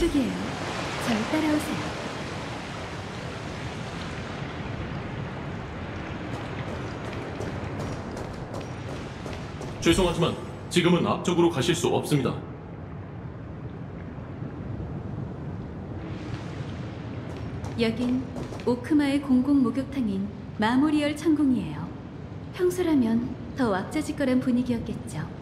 이쪽이에요. 절 따라오세요. 죄송하지만 지금은 앞쪽으로 가실 수 없습니다. 여긴 오크마의 공공 목욕탕인 마모리얼 천궁이에요. 평소라면 더 왁자지껄한 분위기였겠죠.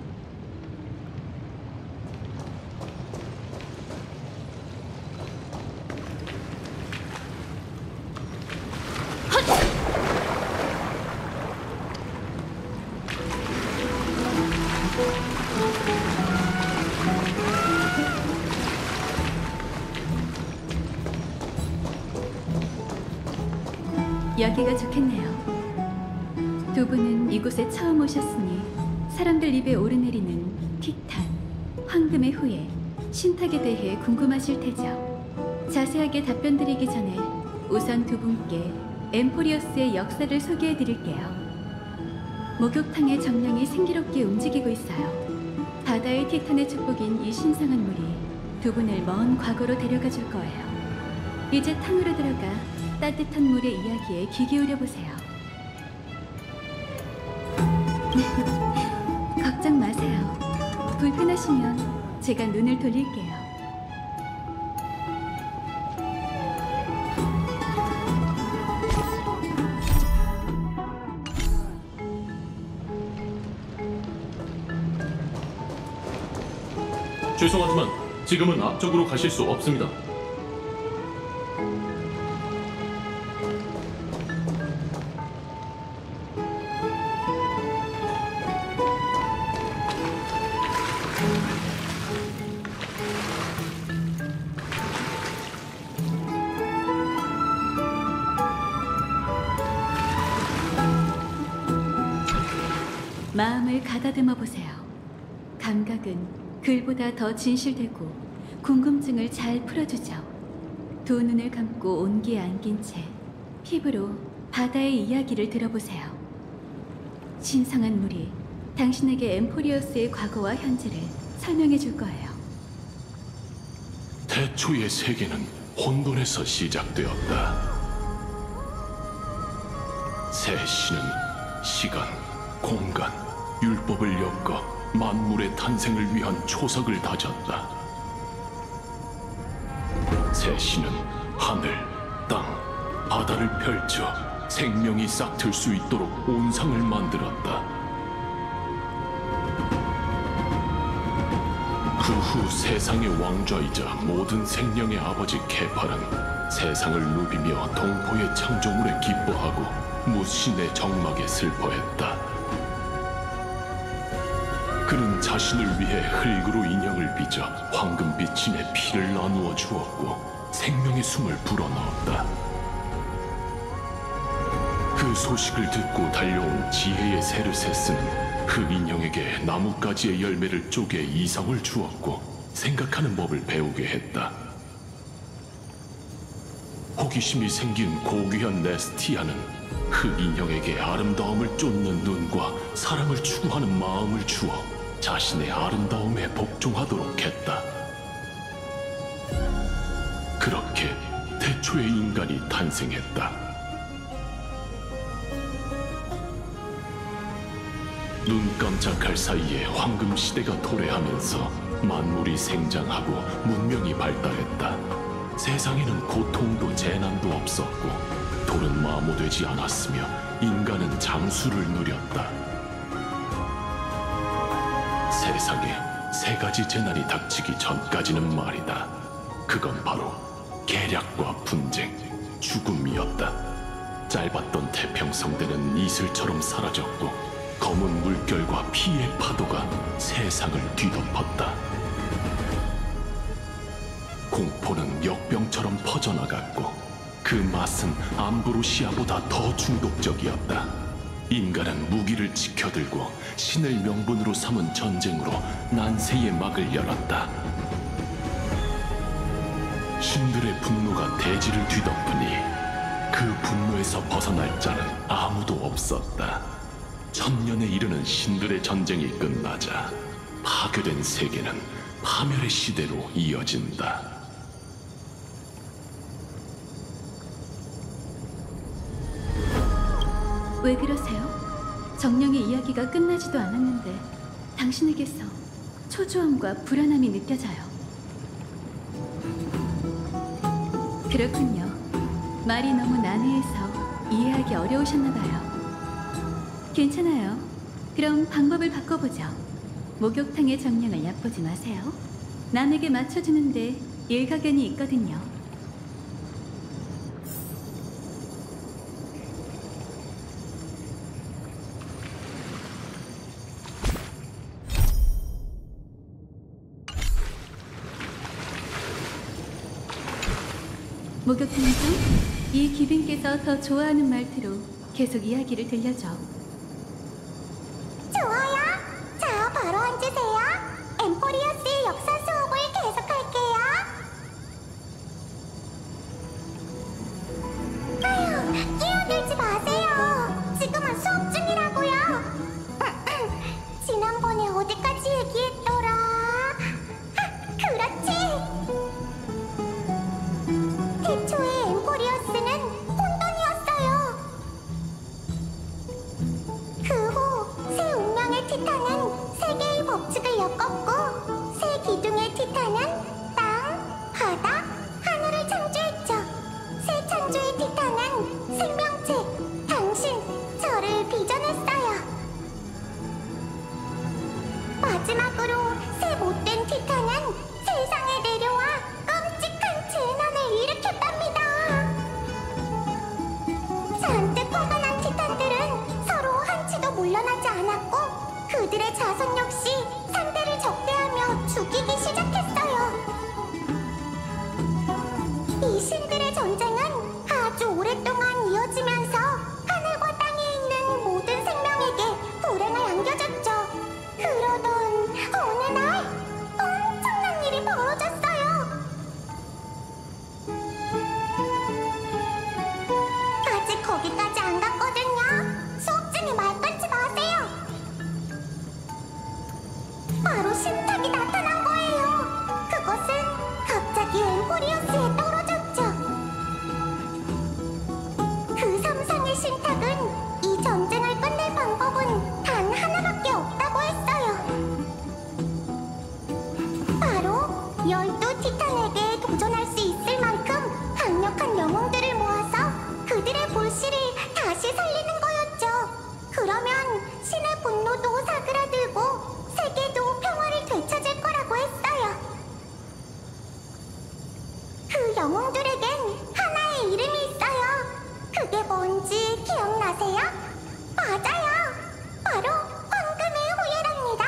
여기가 좋겠네요. 두 분은 이곳에 처음 오셨으니 사람들 입에 오르내리는 틱탄, 황금의 후예, 신탁에 대해 궁금하실 테죠. 자세하게 답변드리기 전에 우선 두 분께 엠포리어스의 역사를 소개해 드릴게요. 목욕탕의 정령이 생기롭게 움직이고 있어요. 바다의 티탄의 축복인 이 신성한 물이 두 분을 먼 과거로 데려가 줄 거예요. 이제 탕으로 들어가 따뜻한 물의 이야기에 귀 기울여 보세요. 걱정 마세요. 불편하시면 제가 눈을 돌릴게요. 죄송하지만 지금은 앞쪽으로 가실 수 없습니다. 마음을 가다듬어 보세요. 감각은 글보다 더 진실되고 궁금증을 잘 풀어주죠. 두 눈을 감고 온기에 안긴 채 피부로 바다의 이야기를 들어보세요. 신성한 물이 당신에게 엠포리어스의 과거와 현재를 설명해 줄 거예요. 태초의 세계는 혼돈에서 시작되었다. 새 신은 시간, 공간, 율법을 엮어 만물의 탄생을 위한 초석을 다졌다. 새 신은 하늘, 땅, 바다를 펼쳐 생명이 싹틀 수 있도록 온상을 만들었다. 그 후 세상의 왕좌이자 모든 생명의 아버지 케팔은 세상을 누비며 동포의 창조물에 기뻐하고 무신의 정막에 슬퍼했다. 그는 자신을 위해 흙으로 인형을 빚어 황금빛인의 피를 나누어 주었고 생명의 숨을 불어넣었다. 그 소식을 듣고 달려온 지혜의 세르세스는 그 인형에게 나뭇가지의 열매를 쪼개 이성을 주었고 생각하는 법을 배우게 했다. 호기심이 생긴 고귀한 네스티아는 그 인형에게 아름다움을 쫓는 눈과 사랑을 추구하는 마음을 주어 자신의 아름다움에 복종하도록 했다. 그렇게 태초의 인간이 탄생했다. 눈 깜짝할 사이에 황금 시대가 도래하면서 만물이 생장하고 문명이 발달했다. 세상에는 고통도 재난도 없었고 돌은 마모되지 않았으며 인간은 장수를 누렸다. 세상에 세 가지 재난이 닥치기 전까지는 말이다. 그건 바로 계략과 분쟁, 죽음이었다. 짧았던 태평성대는 이슬처럼 사라졌고 검은 물결과 피의 파도가 세상을 뒤덮었다. 공포는 역병처럼 퍼져나갔고 그 맛은 암브로시아보다 더 중독적이었다. 인간은 무기를 지켜들고 신을 명분으로 삼은 전쟁으로 난세의 막을 열었다. 신들의 분노가 대지를 뒤덮으니 그 분노에서 벗어날 자는 아무도 없었다. 천년에 이르는 신들의 전쟁이 끝나자 파괴된 세계는 파멸의 시대로 이어진다. 왜 그러세요? 정령의 이야기가 끝나지도 않았는데 당신에게서 초조함과 불안함이 느껴져요. 그렇군요. 말이 너무 난해해서 이해하기 어려우셨나 봐요. 괜찮아요. 그럼 방법을 바꿔보죠. 목욕탕의 정령을 얕보지 마세요. 남에게 맞춰주는데 일가견이 있거든요. 목욕탕에서 이 귀빈께서 더 좋아하는 말투로 계속 이야기를 들려줘. 좋아요. 자, 바로 앉으세요. 엠포리어스의 역사 수업을 계속할게요. 아휴, 끼어들지 마세요. 지금은 수업 중이라고요. 지난번에 어디까지 얘기했더라? 그렇지. 태초에 엠포리어스는 혼돈이었어요. 그 후 새 운명의 티탄은 세 개의 법칙을 엮었고 새 기둥의 티탄은 땅, 바다, 하늘을 창조했죠. 새 창조의 티탄은 생명체, 당신, 저를 빚어냈어요. 마지막으로 새 못된 티탄은 세상에 내려와 끔찍한 재난을 일으켰답니다. 잔뜩 화가 난 티탄들은 서로 한치도 물러나지 않았고 그들의 자손 역시 상대를 적대하며 죽이기 시작했어요. 이 신들의 전쟁은 아주 오랫동안 이어지면서 하늘과 땅에 있는 모든 생명에게 불행을 안겨줬죠. 그러던 어느 날 엄청난 일이 벌어졌어요. 아직 거기까지 안 갔거든요. 수업 중에 말 끊지 마세요. 바로 신탁이 나타난 거예요. 그것은 갑자기 엠포리어스에 떨어졌죠. 그 삼상의 신탁은 이 전쟁을 끝낼 방법은 단 하나밖에 없다고 했어요. 바로 12티탄에게 도전할 수 있을 만큼 강력한 영웅들을 모아서 그들의 불씨를 다시 살리는 거였죠. 그러면 신의 분노도 사그라들고 세계도 평화를 되찾을 거라고 했어요. 그 영웅들에겐 하나의 이름이 있어요. 그게 뭔지 기억나세요? 맞아요. 바로 황금의 후예랍니다.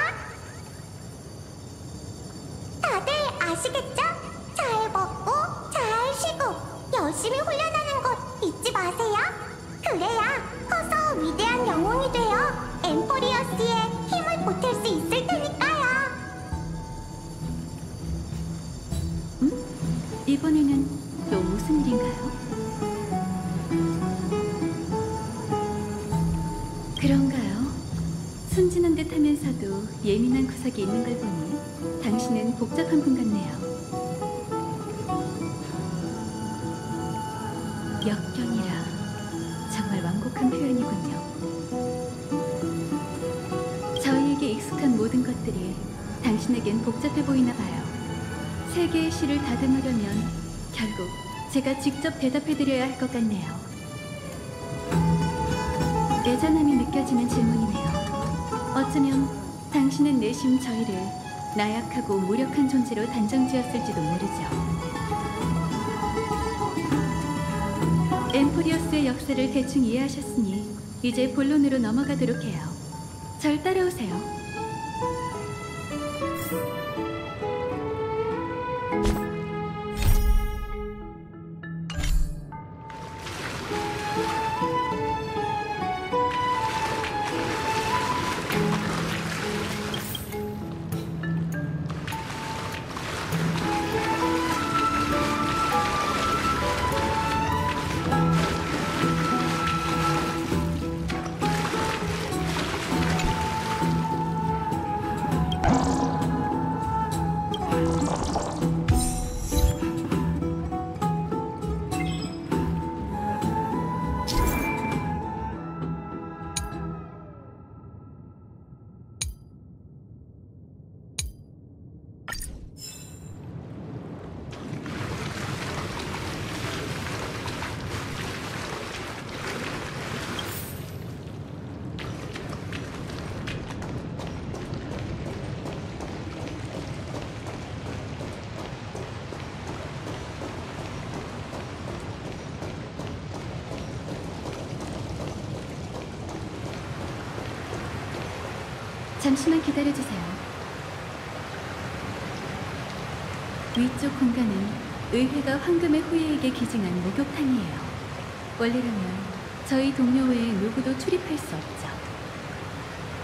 다들 아시겠죠? 잘 먹고 잘 쉬고 열심히 훈련하는 것 잊지 마세요. 그래야 커서 위대한 영웅이 되어 엠포리어스에 힘을 보탤 수 있을 테니까요. 이번에는 또 무슨 일인가요? 그런가요? 순진한 듯 하면서도 예민한 구석이 있는 걸 보니 당신은 복잡한 분 같네요. 역경이라 정말 완곡한 표현이군요. 저희에게 익숙한 모든 것들이 당신에겐 복잡해 보이나 봐요. 세 개의 시를 다듬으려면 결국 제가 직접 대답해드려야 할 것 같네요. 애잔함이 느껴지는 질문이네요. 어쩌면 당신은 내심 저희를 나약하고 무력한 존재로 단정지었을지도 모르죠. 엠포리어스의 역사를 대충 이해하셨으니 이제 본론으로 넘어가도록 해요. 절 따라오세요. 잠시만 기다려주세요. 위쪽 공간은 의회가 황금의 후예에게 기증한 목욕탕이에요. 원래라면 저희 동료 외에 누구도 출입할 수 없죠.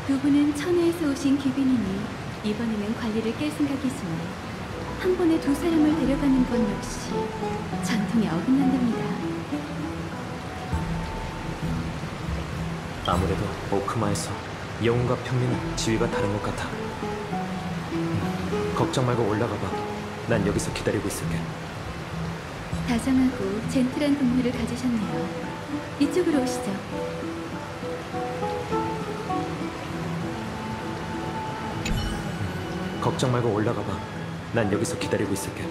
두 분은 천혜에서 오신 귀빈이니 이번에는 관리를 깰 생각이지만 한 번에 두 사람을 데려가는 건 역시 전통에 어긋난답니다. 아무래도 오크마에서 영웅과 평민은 지위가 다른 것 같아. 걱정 말고 올라가 봐. 난 여기서 기다리고 있을게. 다정하고 젠틀한 동료를 가지셨네요. 이쪽으로 오시죠. 걱정 말고 올라가 봐. 난 여기서 기다리고 있을게.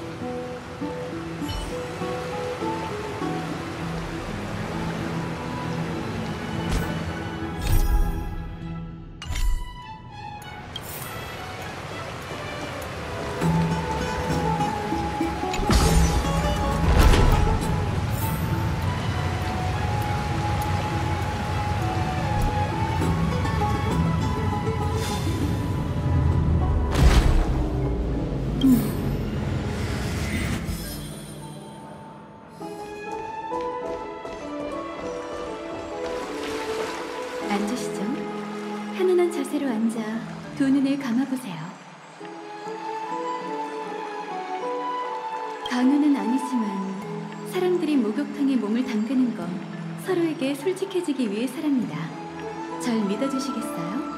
앉으시죠. 편안한 자세로 앉아 두 눈을 감아보세요. 강요는 아니지만 사람들이 목욕탕에 몸을 담그는 건 서로에게 솔직해지기 위해서랍니다. 절 믿어주시겠어요?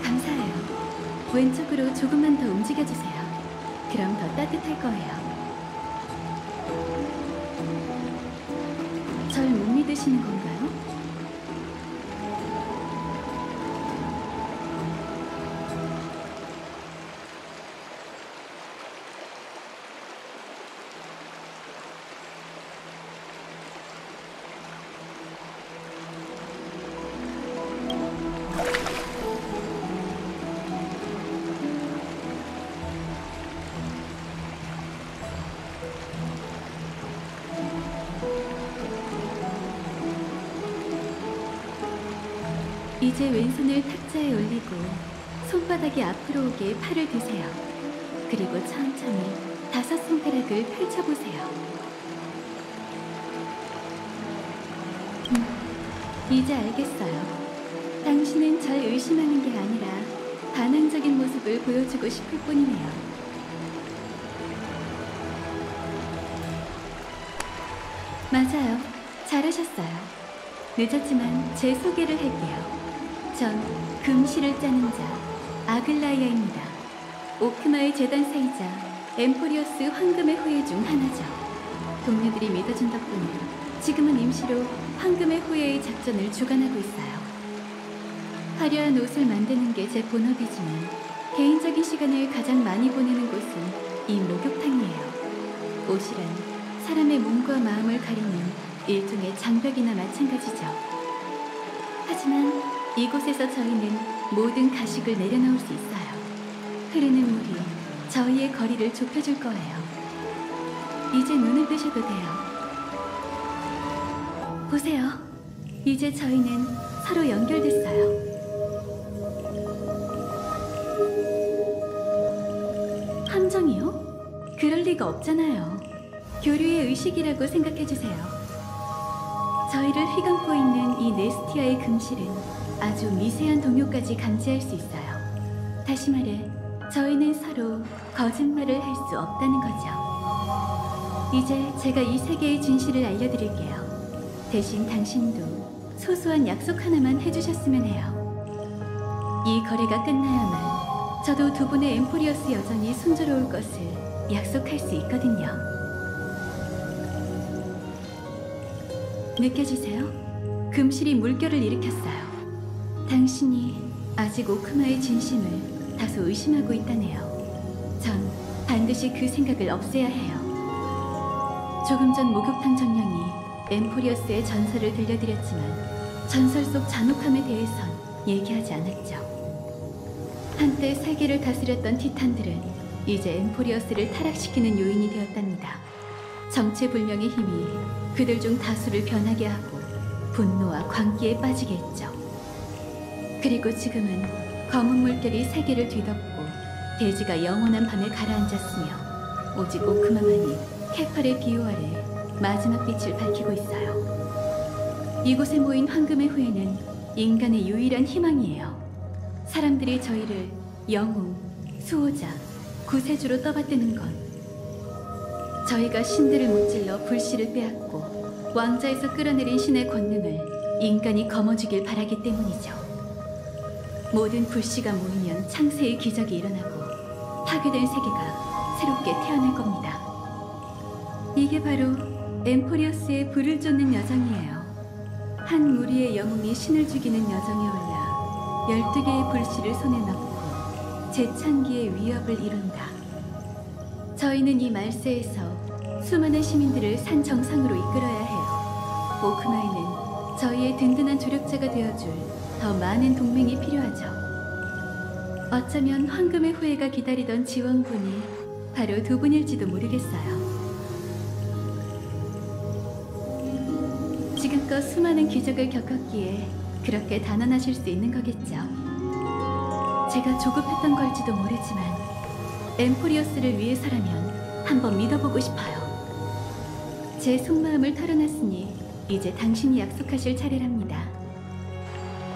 감사해요. 왼쪽으로 조금만 더 움직여주세요. 그럼 더 따뜻할 거예요. 절 못 믿으시는 건가요? 이제 왼손을 탁자에 올리고 손바닥이 앞으로 오게 팔을 드세요. 그리고 천천히 5손가락을 펼쳐보세요. 이제 알겠어요. 당신은 절 의심하는 게 아니라 반항적인 모습을 보여주고 싶을 뿐이네요. 맞아요. 잘하셨어요. 늦었지만 제 소개를 할게요. 전 금실을 짜는 자 아글라이아입니다. 오크마의 재단사이자 엠포리어스 황금의 후예 중 하나죠. 동료들이 믿어준 덕분에 지금은 임시로 황금의 후예의 작전을 주관하고 있어요. 화려한 옷을 만드는 게 제 본업이지만 개인적인 시간을 가장 많이 보내는 곳은 이 목욕탕이에요. 옷이란 사람의 몸과 마음을 가리는 일종의 장벽이나 마찬가지죠. 하지만 이곳에서 저희는 모든 가식을 내려놓을 수 있어요. 흐르는 물이 저희의 거리를 좁혀줄 거예요. 이제 눈을 뜨셔도 돼요. 보세요. 이제 저희는 서로 연결됐어요. 함정이요? 그럴 리가 없잖아요. 교류의 의식이라고 생각해주세요. 저희를 휘감고 있는 이 네스티아의 금실은 아주 미세한 동요까지 감지할 수 있어요. 다시 말해, 저희는 서로 거짓말을 할 수 없다는 거죠. 이제 제가 이 세계의 진실을 알려드릴게요. 대신 당신도 소소한 약속 하나만 해주셨으면 해요. 이 거래가 끝나야만 저도 두 분의 엠포리어스 여정이 순조로울 것을 약속할 수 있거든요. 느껴지세요? 금실이 물결을 일으켰어요. 당신이 아직 오크마의 진심을 다소 의심하고 있다네요. 전 반드시 그 생각을 없애야 해요. 조금 전 목욕탕 정령이 엠포리어스의 전설을 들려드렸지만 전설 속 잔혹함에 대해선 얘기하지 않았죠. 한때 세계를 다스렸던 티탄들은 이제 엠포리어스를 타락시키는 요인이 되었답니다. 정체불명의 힘이 그들 중 다수를 변하게 하고 분노와 광기에 빠지겠죠. 그리고 지금은 검은 물결이 세계를 뒤덮고 대지가 영원한 밤에 가라앉았으며 오직 오크마만이 케팔의 비호 아래 마지막 빛을 밝히고 있어요. 이곳에 모인 황금의 후예는 인간의 유일한 희망이에요. 사람들이 저희를 영웅, 수호자, 구세주로 떠받드는 건 저희가 신들을 무찔러 불씨를 빼앗고 왕자에서 끌어내린 신의 권능을 인간이 거머쥐길 바라기 때문이죠. 모든 불씨가 모이면 창세의 기적이 일어나고 파괴된 세계가 새롭게 태어날 겁니다. 이게 바로 엠포리어스의 불을 쫓는 여정이에요. 한 무리의 영웅이 신을 죽이는 여정에 올라 12개의 불씨를 손에 넣고 재창기의 위협을 이룬다. 저희는 이 말세에서 수많은 시민들을 산 정상으로 이끌어야 해요. 오크마에는 저희의 든든한 조력자가 되어줄 더 많은 동맹이 필요하죠. 어쩌면 황금의 후예가 기다리던 지원군이 바로 두 분일지도 모르겠어요. 지금껏 수많은 기적을 겪었기에 그렇게 단언하실 수 있는 거겠죠. 제가 조급했던 걸지도 모르지만 엠포리어스를 위해서라면 한번 믿어보고 싶어요. 제 속마음을 털어놨으니 이제 당신이 약속하실 차례랍니다.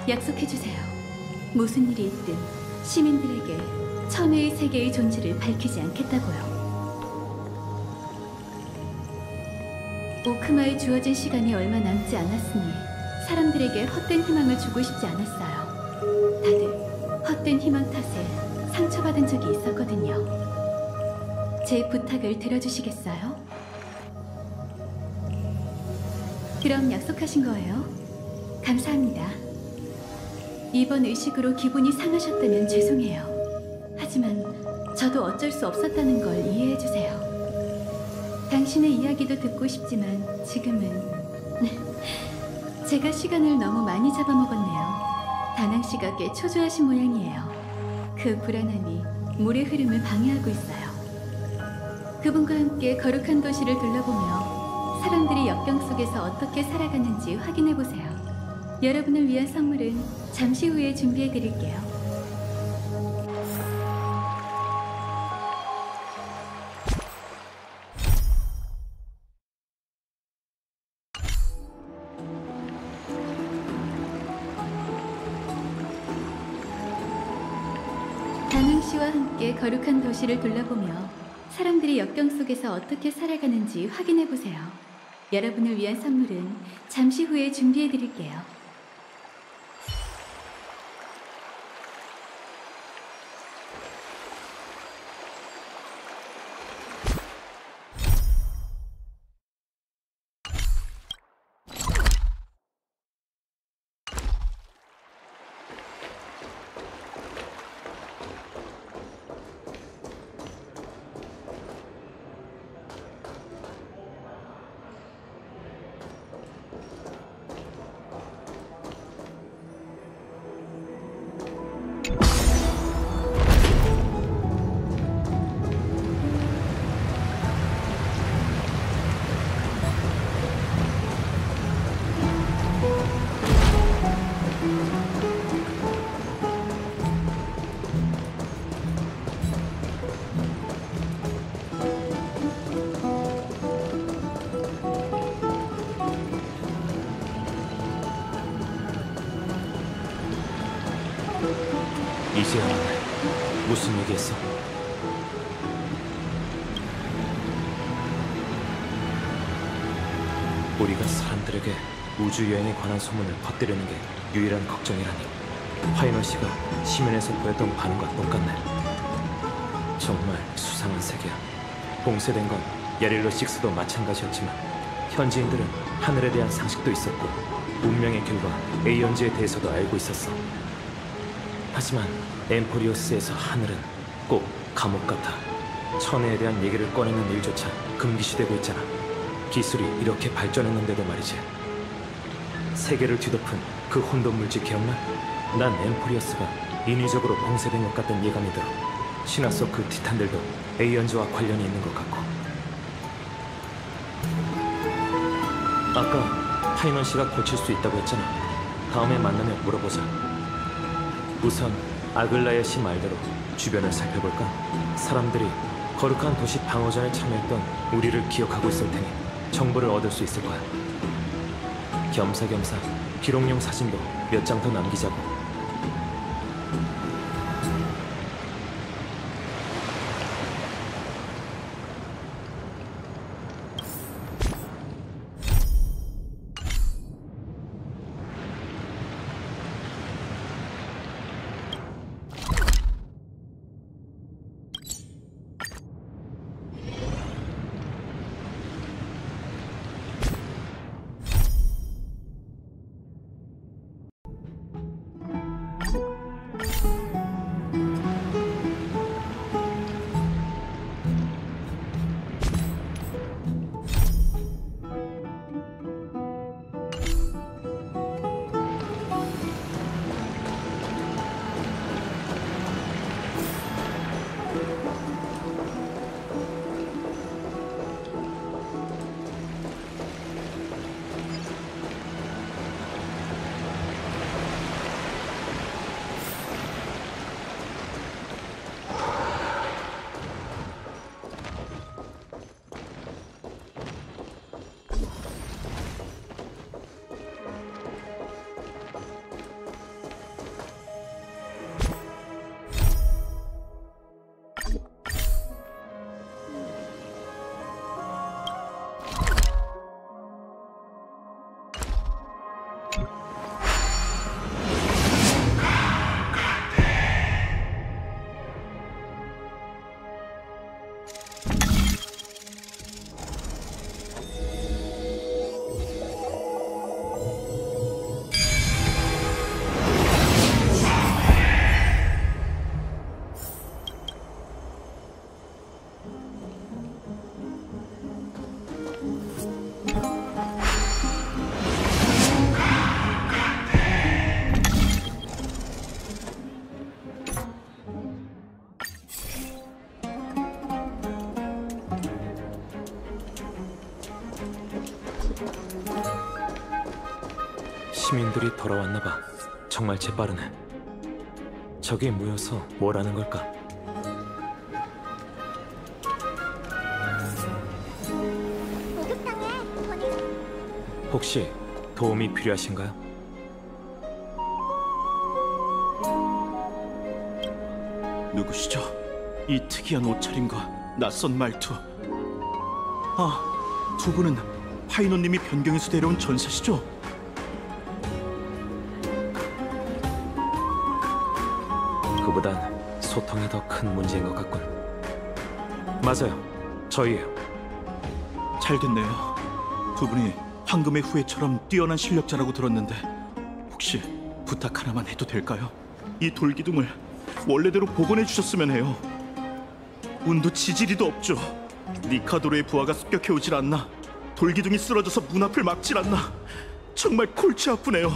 약속해주세요. 무슨 일이 있든 시민들에게 천혜의 세계의 존재를 밝히지 않겠다고요. 오크마에 주어진 시간이 얼마 남지 않았으니 사람들에게 헛된 희망을 주고 싶지 않았어요. 다들 헛된 희망 탓에 상처받은 적이 있었거든요. 제 부탁을 들어주시겠어요? 그럼 약속하신 거예요? 감사합니다. 이번 의식으로 기분이 상하셨다면 죄송해요. 하지만 저도 어쩔 수 없었다는 걸 이해해주세요. 당신의 이야기도 듣고 싶지만 지금은 제가 시간을 너무 많이 잡아먹었네요. 다낭 씨가 꽤 초조하신 모양이에요. 그 불안함이 물의 흐름을 방해하고 있어요. 그분과 함께 거룩한 도시를 둘러보며 사람들이 역경 속에서 어떻게 살아가는지 확인해보세요. 여러분을 위한 선물은 잠시 후에 준비해드릴게요. 다낭 씨와 함께 거룩한 도시를 둘러보며 사람들이 역경 속에서 어떻게 살아가는지 확인해보세요. 여러분을 위한 선물은 잠시 후에 준비해드릴게요. 이제야 무슨 얘기했어? 우리가 사람들에게 우주여행에 관한 소문을 퍼뜨리는 게 유일한 걱정이라니. 파이널 씨가 시면에서 보였던 반응과 똑같네. 정말 수상한 세계야. 봉쇄된 건 야릴로 6도 마찬가지였지만 현지인들은 하늘에 대한 상식도 있었고 운명의 길과 에이언즈에 대해서도 알고 있었어. 하지만 엠포리오스에서 하늘은 꼭 감옥 같아. 천혜에 대한 얘기를 꺼내는 일조차 금기시되고 있잖아. 기술이 이렇게 발전했는데도 말이지. 세계를 뒤덮은 그 혼돈물질 기억나? 난 엠포리오스가 인위적으로 봉쇄된 것 같던 예감이 들어. 신화 속 그 티탄들도 에이언즈와 관련이 있는 것 같고. 아까 파이넌 씨가 고칠 수 있다고 했잖아. 다음에 만나면 물어보자. 우선 아글라야 씨 말대로 주변을 살펴볼까? 사람들이 거룩한 도시 방어전에 참여했던 우리를 기억하고 있을 테니 정보를 얻을 수 있을 거야. 겸사겸사 기록용 사진도 몇 장 더 남기자고. 시민들이 돌아왔나 봐. 정말 재빠르네. 저게 모여서 뭘 하는 걸까? 목욕탕에 어디 혹시 도움이 필요하신가요? 누구시죠? 이 특이한 옷차림과 낯선 말투. 아, 두 분은 파이노님이 변경해서 데려온 전사시죠? 그보단 소통이 더 큰 문제인 것 같군. 맞아요. 저희예요. 잘 됐네요. 두 분이 황금의 후예처럼 뛰어난 실력자라고 들었는데 혹시 부탁 하나만 해도 될까요? 이 돌기둥을 원래대로 복원해 주셨으면 해요. 운도 지지리도 없죠. 니카도르의 부하가 습격해 오질 않나. 돌기둥이 쓰러져서 문 앞을 막질 않나. 정말 골치 아프네요.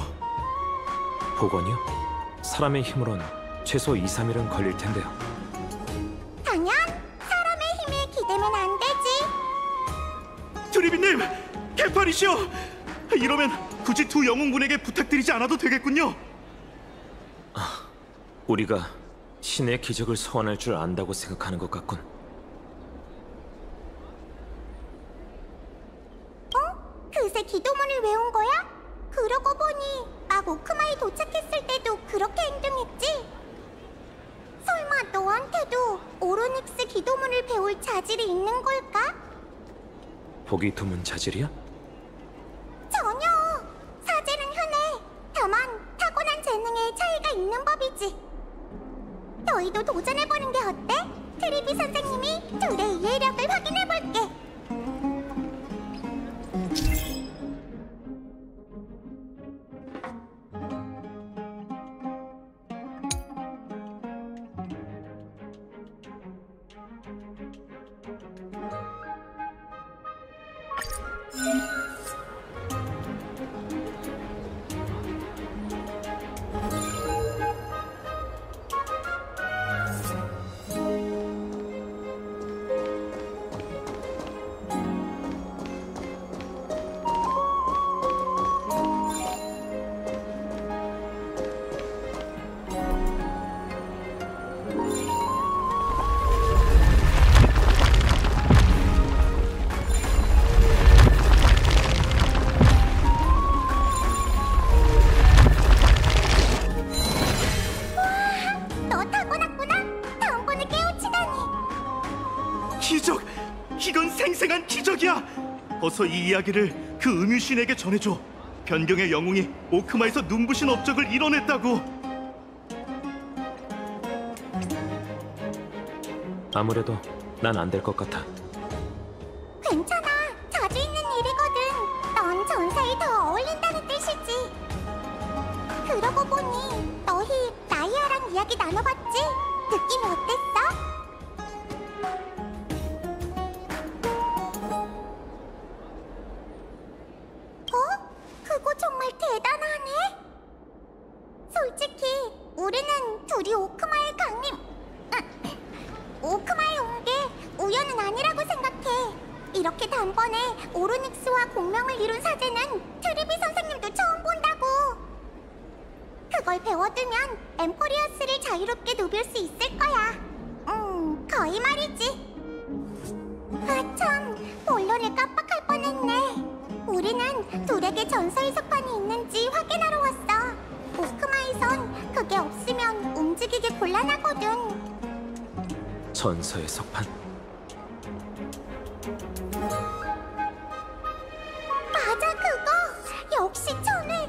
복원이요? 사람의 힘으론 최소 2, 3일은 걸릴 텐데요. 당연 사람의 힘에 기대면 안 되지. 드리비님! 개판이시여! 이러면 굳이 두 영웅분에게 부탁드리지 않아도 되겠군요. 우리가 신의 기적을 소환할 줄 안다고 생각하는 것 같군. 그새 기도문을 외운 거야? 그러고 보니 막 오크마에 도착했을 때도 그렇게 행동했지? 설마 너한테도 오로닉스 기도문을 배울 자질이 있는 걸까? 보기 드문 자질이야? 전혀! 사제는 흔해. 다만 타고난 재능에 차이가 있는 법이지. 너희도 도전해보는 게 어때? 트리비 선생님이 둘의 이해력을 확인해볼게. 이건 생생한 기적이야. 어서 이 이야기를 그 음유신에게 전해줘. 변경의 영웅이 오크마에서 눈부신 업적을 이뤄냈다고. 아무래도 난 안 될 것 같아. 괜찮아. 자주 있는 일이거든. 넌 전사에 더 어울린다는 뜻이지. 그러고 보니 너희 나이아랑 이야기 나눠봤지? 느낌이 어땠어? 그거 정말 대단하네. 솔직히 우리는 둘이 오크마에 오크마에 온 게 우연은 아니라고 생각해. 이렇게 단번에 오르닉스와 공명을 이룬 사제는 트리비 선생님도 처음 본다고. 그걸 배워두면 엠포리어스를 자유롭게 누빌 수 있을 거야. 거의 말이지. 아 참, 본론을 깜빡할 뻔했네. 우리는 둘에게 전서의 석판이 있는지 확인하러 왔어. 오크마에선 그게 없으면 움직이기 곤란하거든. 전서의 석판. 맞아, 그거. 역시 천을.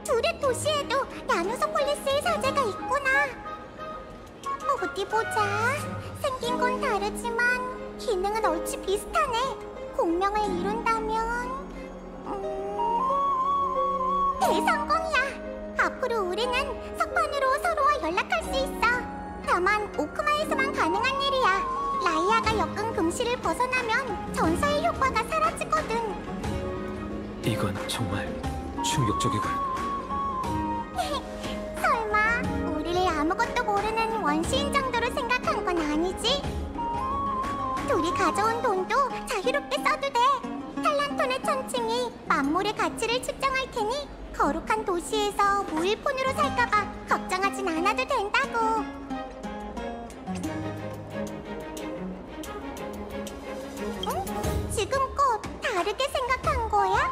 둘의 도시에도 야누소폴리스의 사제가 있구나. 어디 보자. 생긴 건 다르지만 기능은 얼추 비슷하네. 공명을 이룬다면 대성공이야. 앞으로 우리는 석판으로 서로와 연락할 수 있어. 다만 오크마에서만 가능한 일이야. 라이아가 엮은 금실을 벗어나면 전서의 효과가 사라지거든. 이건 정말 충격적이군. 설마 우리를 아무것도 모르는 원시인 정도로 생각한 건 아니지? 둘이 가져온 돈도 자유롭게 써도 돼. 탈란톤의 천칭이 만물의 가치를 측정할 테니 거룩한 도시에서 무일푼으로 살까봐 걱정하진 않아도 된다고. 응? 지금껏 다르게 생각한 거야?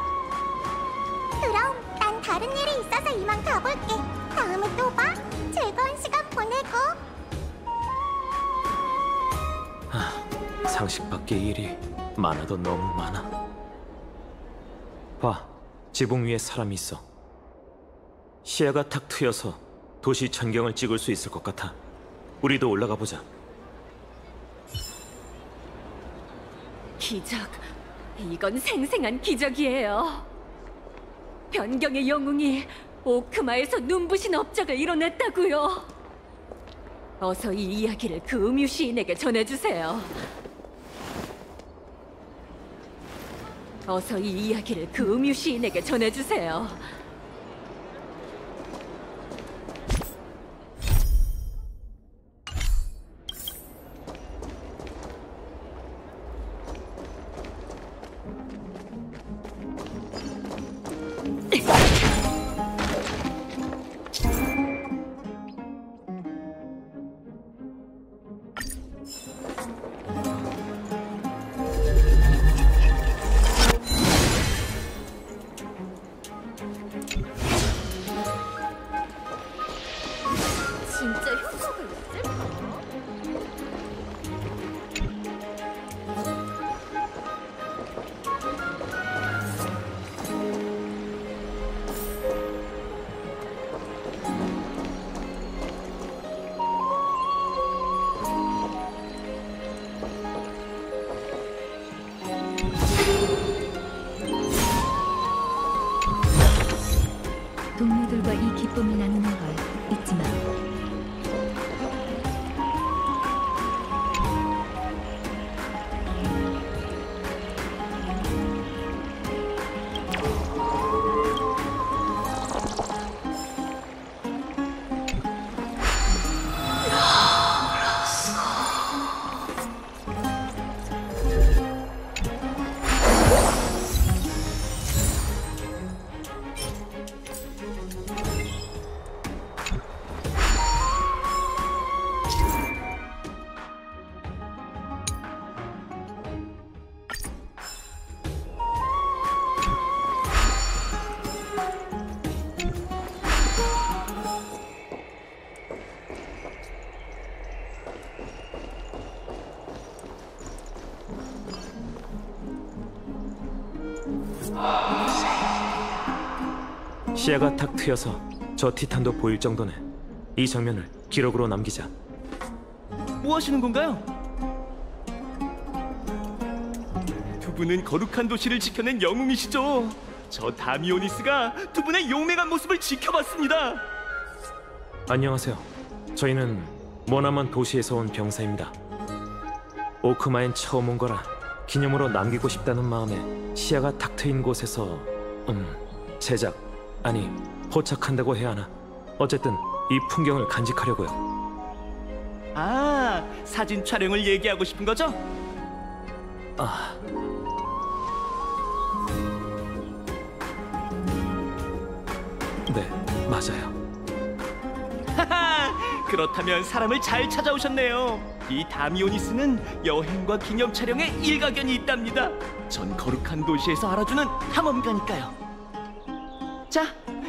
그럼 난 다른 일이 있어서 이만 가볼게. 다음에 또 봐. 즐거운 시간 보내고. 상식 밖의 일이 많아도 너무 많아. 봐, 지붕 위에 사람이 있어. 시야가 탁 트여서 도시 전경을 찍을 수 있을 것 같아. 우리도 올라가 보자. 기적. 이건 생생한 기적이에요. 변경의 영웅이 오크마에서 눈부신 업적을 이뤄냈다고요. 어서 이 이야기를 그 음유 시인에게 전해주세요. 어서 이 이야기를 그 음유 시인에게 전해주세요. 진짜 효과가 있을까? 동료들과 이 기쁨을 나누는 걸 잊지 마. 시야가 탁 트여서 저 티탄도 보일 정도네. 이 장면을 기록으로 남기자. 뭐 하시는 건가요? 두 분은 거룩한 도시를 지켜낸 영웅이시죠? 저 다미오니스가 두 분의 용맹한 모습을 지켜봤습니다. 안녕하세요. 저희는 머나먼 도시에서 온 병사입니다. 오크마엔 처음 온 거라 기념으로 남기고 싶다는 마음에 시야가 탁 트인 곳에서 제작, 아니 포착한다고 해야 하나. 어쨌든 이 풍경을 간직하려고요. 아, 사진 촬영을 얘기하고 싶은 거죠? 네, 맞아요. 하하, 그렇다면 사람을 잘 찾아오셨네요. 이 다미오니스는 여행과 기념 촬영에 일가견이 있답니다. 전 거룩한 도시에서 알아주는 탐험가니까요. 자,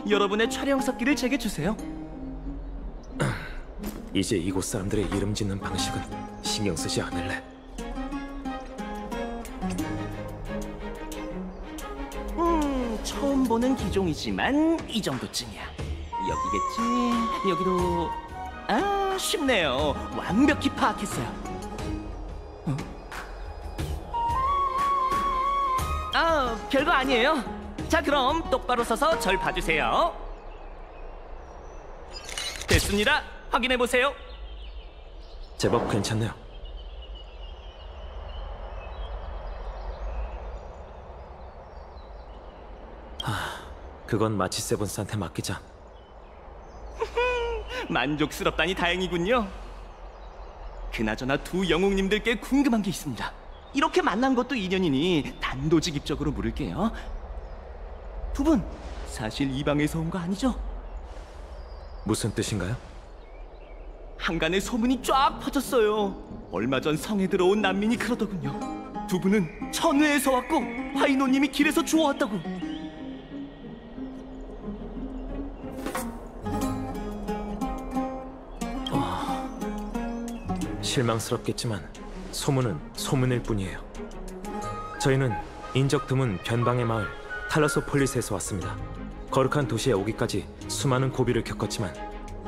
여러분의 촬영 섭기를 제게 주세요. 이제 이곳 사람들의 이름 짓는 방식은 신경 쓰지 않을래. 처음 보는 기종이지만 이 정도쯤이야. 여기겠지? 여기도... 아, 쉽네요. 완벽히 파악했어요. 아, 별거 아니에요. 자, 그럼 똑바로 서서 절 봐주세요. 됐습니다. 확인해보세요. 제법 괜찮네요. 그건 마치 세븐스한테 맡기자. 만족스럽다니 다행이군요. 그나저나 두 영웅님들께 궁금한 게 있습니다. 이렇게 만난 것도 인연이니 단도직입적으로 물을게요. 두 분 사실 이 방에서 온 거 아니죠? 무슨 뜻인가요? 한간에 소문이 쫙 퍼졌어요. 얼마 전 성에 들어온 난민이 그러더군요. 두 분은 천회에서 왔고 화이노님이 길에서 주워왔다고. 실망스럽겠지만 소문은 소문일 뿐이에요. 저희는 인적 드문 변방의 마을 탈라소폴리스에서 왔습니다. 거룩한 도시에 오기까지 수많은 고비를 겪었지만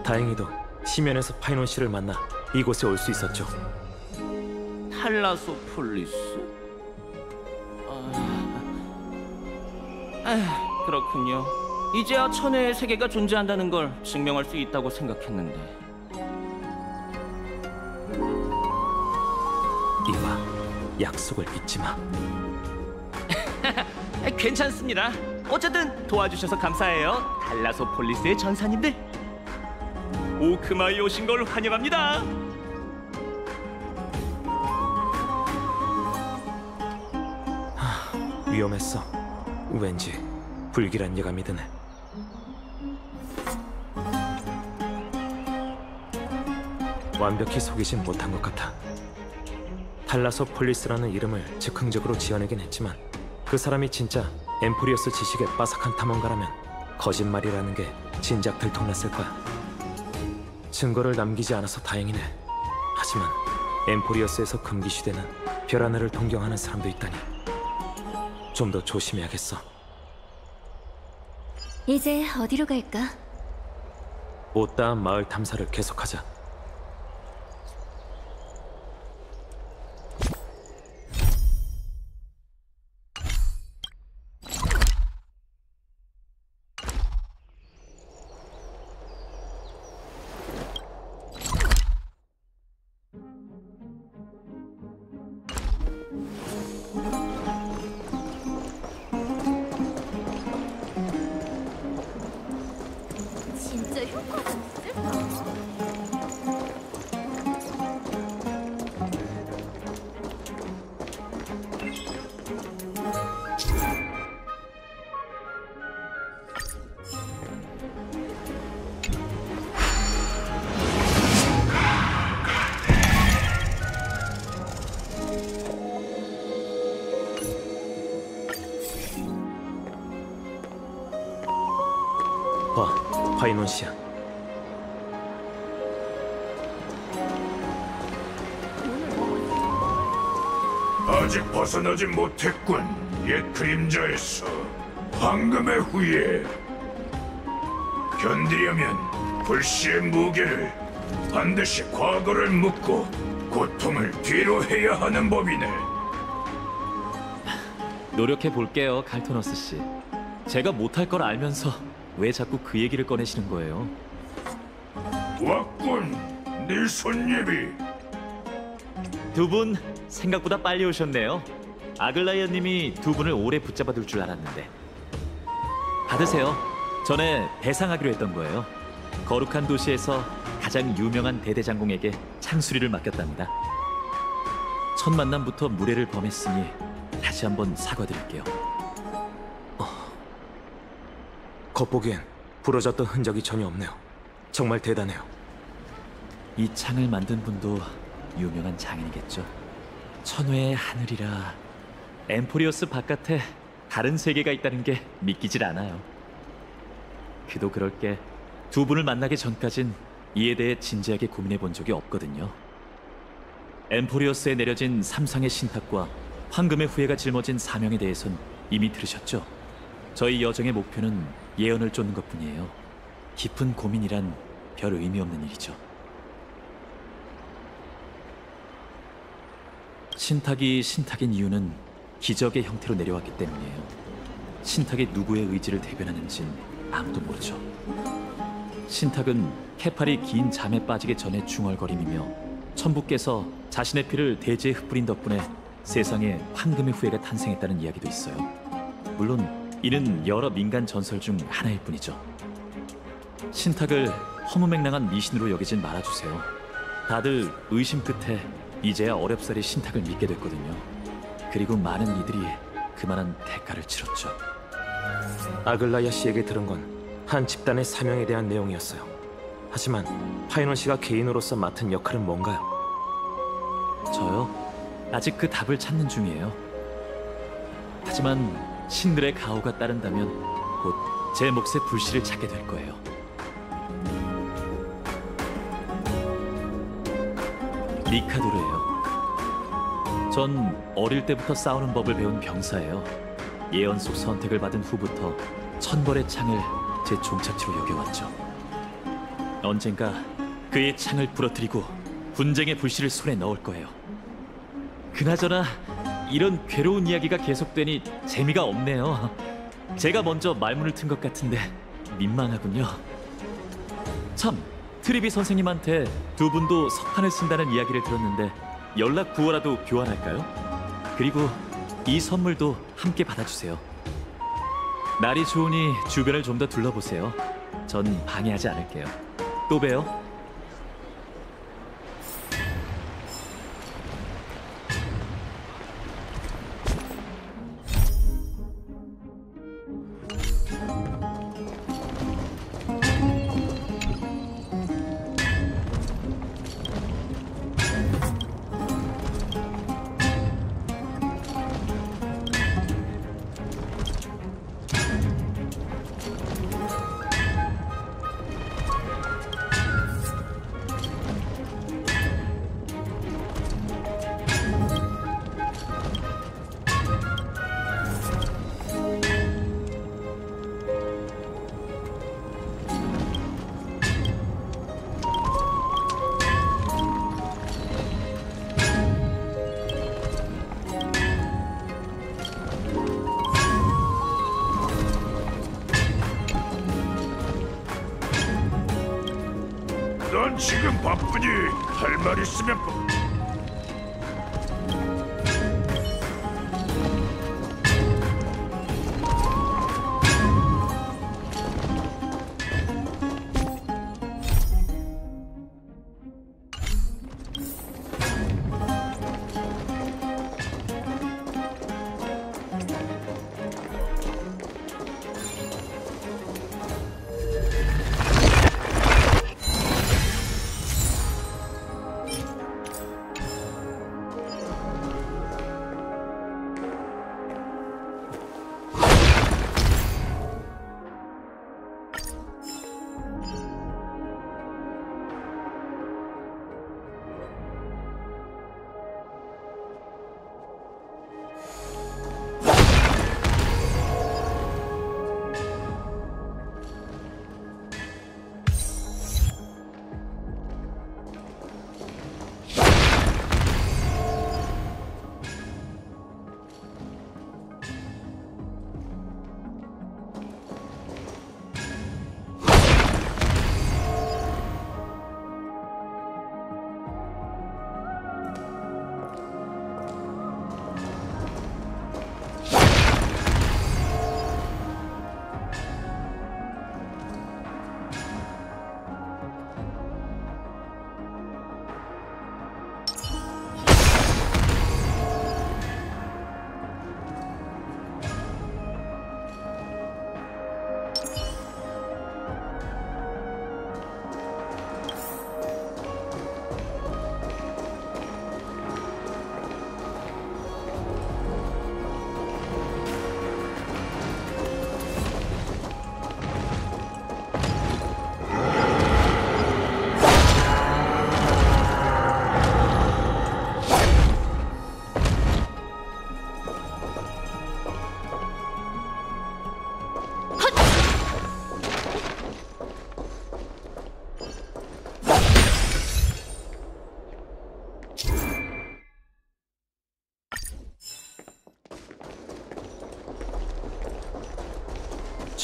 다행히도 시면에서 파이논 씨를 만나 이곳에 올 수 있었죠. 탈라소폴리스? 그렇군요. 이제야 천혜의 세계가 존재한다는 걸 증명할 수 있다고 생각했는데. 이와 약속을 잊지 마. 괜찮습니다. 어쨌든 도와주셔서 감사해요. 탈라소폴리스의 전사님들. 오크마에 오신 걸 환영합니다. 위험했어. 왠지 불길한 예감이 드네. 완벽히 속이진 못한 것 같아. 탈라소폴리스라는 이름을 즉흥적으로 지어내긴 했지만 그 사람이 진짜 엠포리어스 지식의 빠삭한 탐험가라면 거짓말이라는 게 진작 들통났을 거야. 증거를 남기지 않아서 다행이네. 하지만 엠포리어스에서 금기시되는 별 하늘을 동경하는 사람도 있다니 좀 더 조심해야겠어. 이제 어디로 갈까? 못다한 마을 탐사를 계속하자. 진짜 효과가 있을까? 봐, 파이논 씨야. 아직 벗어나지 못했군. 옛 그림자에서 황금의 후예. 견디려면 불씨의 무게를 반드시 과거를 묻고 고통을 뒤로 해야 하는 법이네. 노력해 볼게요, 칼토너스 씨. 제가 못할 걸 알면서 왜 자꾸 그 얘기를 꺼내시는 거예요? 왔군, 네 손님이. 두 분 생각보다 빨리 오셨네요. 아글라이아님이 두 분을 오래 붙잡아둘 줄 알았는데. 받으세요. 전에 배상하기로 했던 거예요. 거룩한 도시에서 가장 유명한 대대장공에게 창수리를 맡겼답니다. 첫 만남부터 무례를 범했으니 다시 한번 사과드릴게요. 겉보기엔 부러졌던 흔적이 전혀 없네요. 정말 대단해요. 이 창을 만든 분도 유명한 장인이겠죠. 천회의 하늘이라 엠포리어스 바깥에 다른 세계가 있다는 게 믿기질 않아요. 그도 그럴 게 두 분을 만나기 전까진 이에 대해 진지하게 고민해 본 적이 없거든요. 엠포리어스에 내려진 삼상의 신탁과 황금의 후예가 짊어진 사명에 대해선 이미 들으셨죠? 저희 여정의 목표는 예언을 쫓는 것뿐이에요. 깊은 고민이란 별 의미 없는 일이죠. 신탁이 신탁인 이유는 기적의 형태로 내려왔기 때문이에요. 신탁이 누구의 의지를 대변하는진 아무도 모르죠. 신탁은 케팔이 긴 잠에 빠지기 전에 중얼거림이며 천부께서 자신의 피를 대지에 흩뿌린 덕분에 세상에 황금의 후예가 탄생했다는 이야기도 있어요. 물론 이는 여러 민간 전설 중 하나일 뿐이죠. 신탁을 허무맹랑한 미신으로 여기진 말아주세요. 다들 의심 끝에 이제야 어렵사리 신탁을 믿게 됐거든요. 그리고 많은 이들이 그만한 대가를 치렀죠. 아글라이아 씨에게 들은 건 한 집단의 사명에 대한 내용이었어요. 하지만 파이널 씨가 개인으로서 맡은 역할은 뭔가요? 저요? 아직 그 답을 찾는 중이에요. 하지만 신들의 가호가 따른다면 곧 제 몫의 불씨를 찾게 될 거예요. 리카도르예요. 전 어릴 때부터 싸우는 법을 배운 병사예요. 예언 속 선택을 받은 후부터 천벌의 창을 제 종착지로 여겨왔죠. 언젠가 그의 창을 부러뜨리고 분쟁의 불씨를 손에 넣을 거예요. 그나저나 이런 괴로운 이야기가 계속되니 재미가 없네요. 제가 먼저 말문을 튼 것 같은데 민망하군요. 참, 트리비 선생님한테 두 분도 석판을 쓴다는 이야기를 들었는데 연락 구호라도 교환할까요? 그리고 이 선물도 함께 받아주세요. 날이 좋으니 주변을 좀 더 둘러보세요. 전 방해하지 않을게요. 또 봬요. 넌 지금 바쁘니 할 말 있으면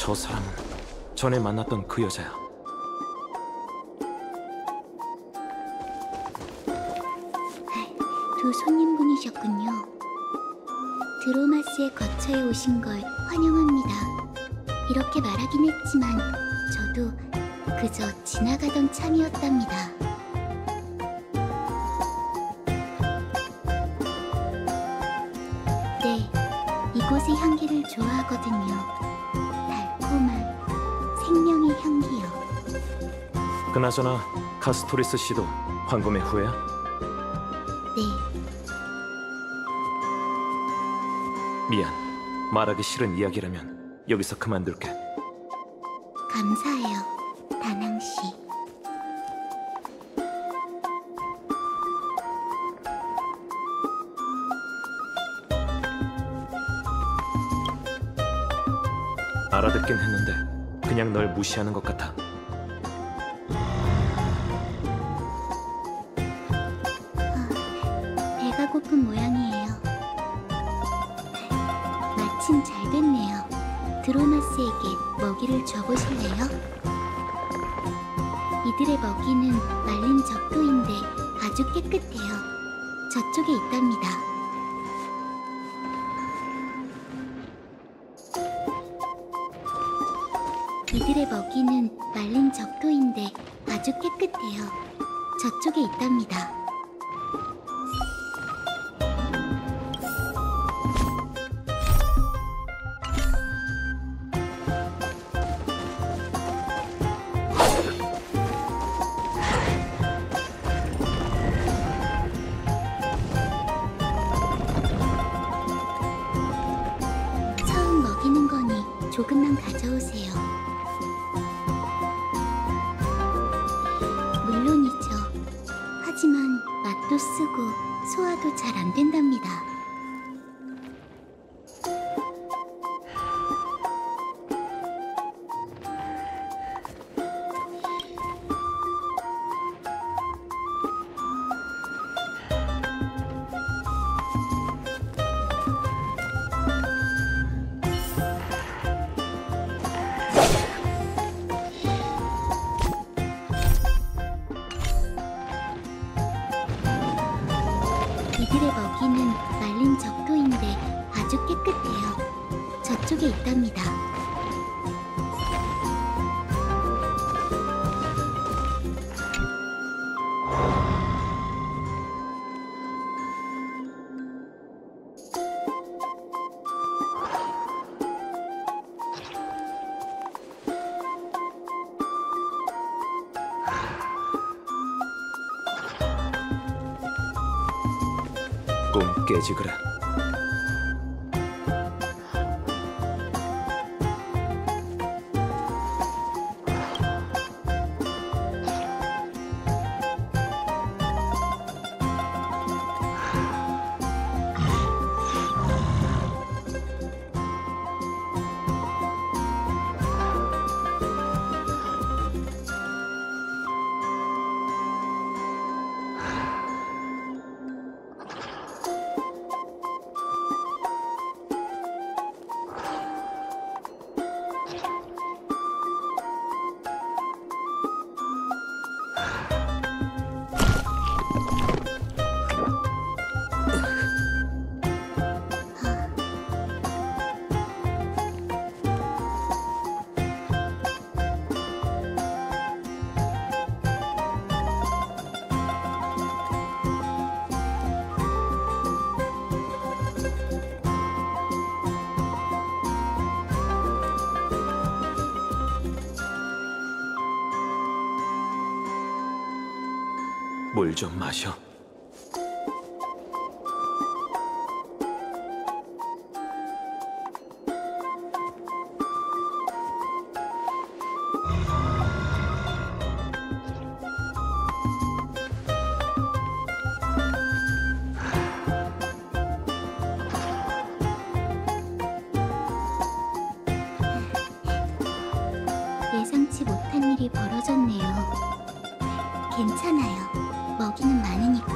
저 사람은 전에 만났던 그 여자야. 두 손님분이셨군요. 드로마스의 거처에 오신 걸 환영합니다. 이렇게 말하긴 했지만 저도 그저 지나가던 참이었답니다. 네, 이곳의 향기를 좋아하거든요. 달콤한 생명의 향기요. 그나저나 카스토리스 씨도 황금의 후예야? 네, 미안. 말하기 싫은 이야기라면 여기서 그만둘게. 감사해요, 다낭 씨. 알아듣긴 했는데 그냥 널 무시하는 것 같아. 배가 고픈 모양이에요. 마침 잘 됐네요. 드로마스에게 먹이를 줘보실래요? 이들의 먹이는 말린 적도인데 아주 깨끗해요. 저쪽에 있답니다. 이들의 먹이는 말린 적도인데 아주 깨끗해요. 저쪽에 있답니다. 처음 먹이는 거니 조금만 가져오세요. 물론이죠. 하지만 맛도 쓰고 소화도 잘 안 된답니다. 이들의 먹이는 말린 적도인데 아주 깨끗해요. 저쪽에 있답니다. 꿈 깨지 그래. 물 좀 마셔. 예상치 못한 일이 벌어졌네요. 괜찮아요. 먹이는 많으니까.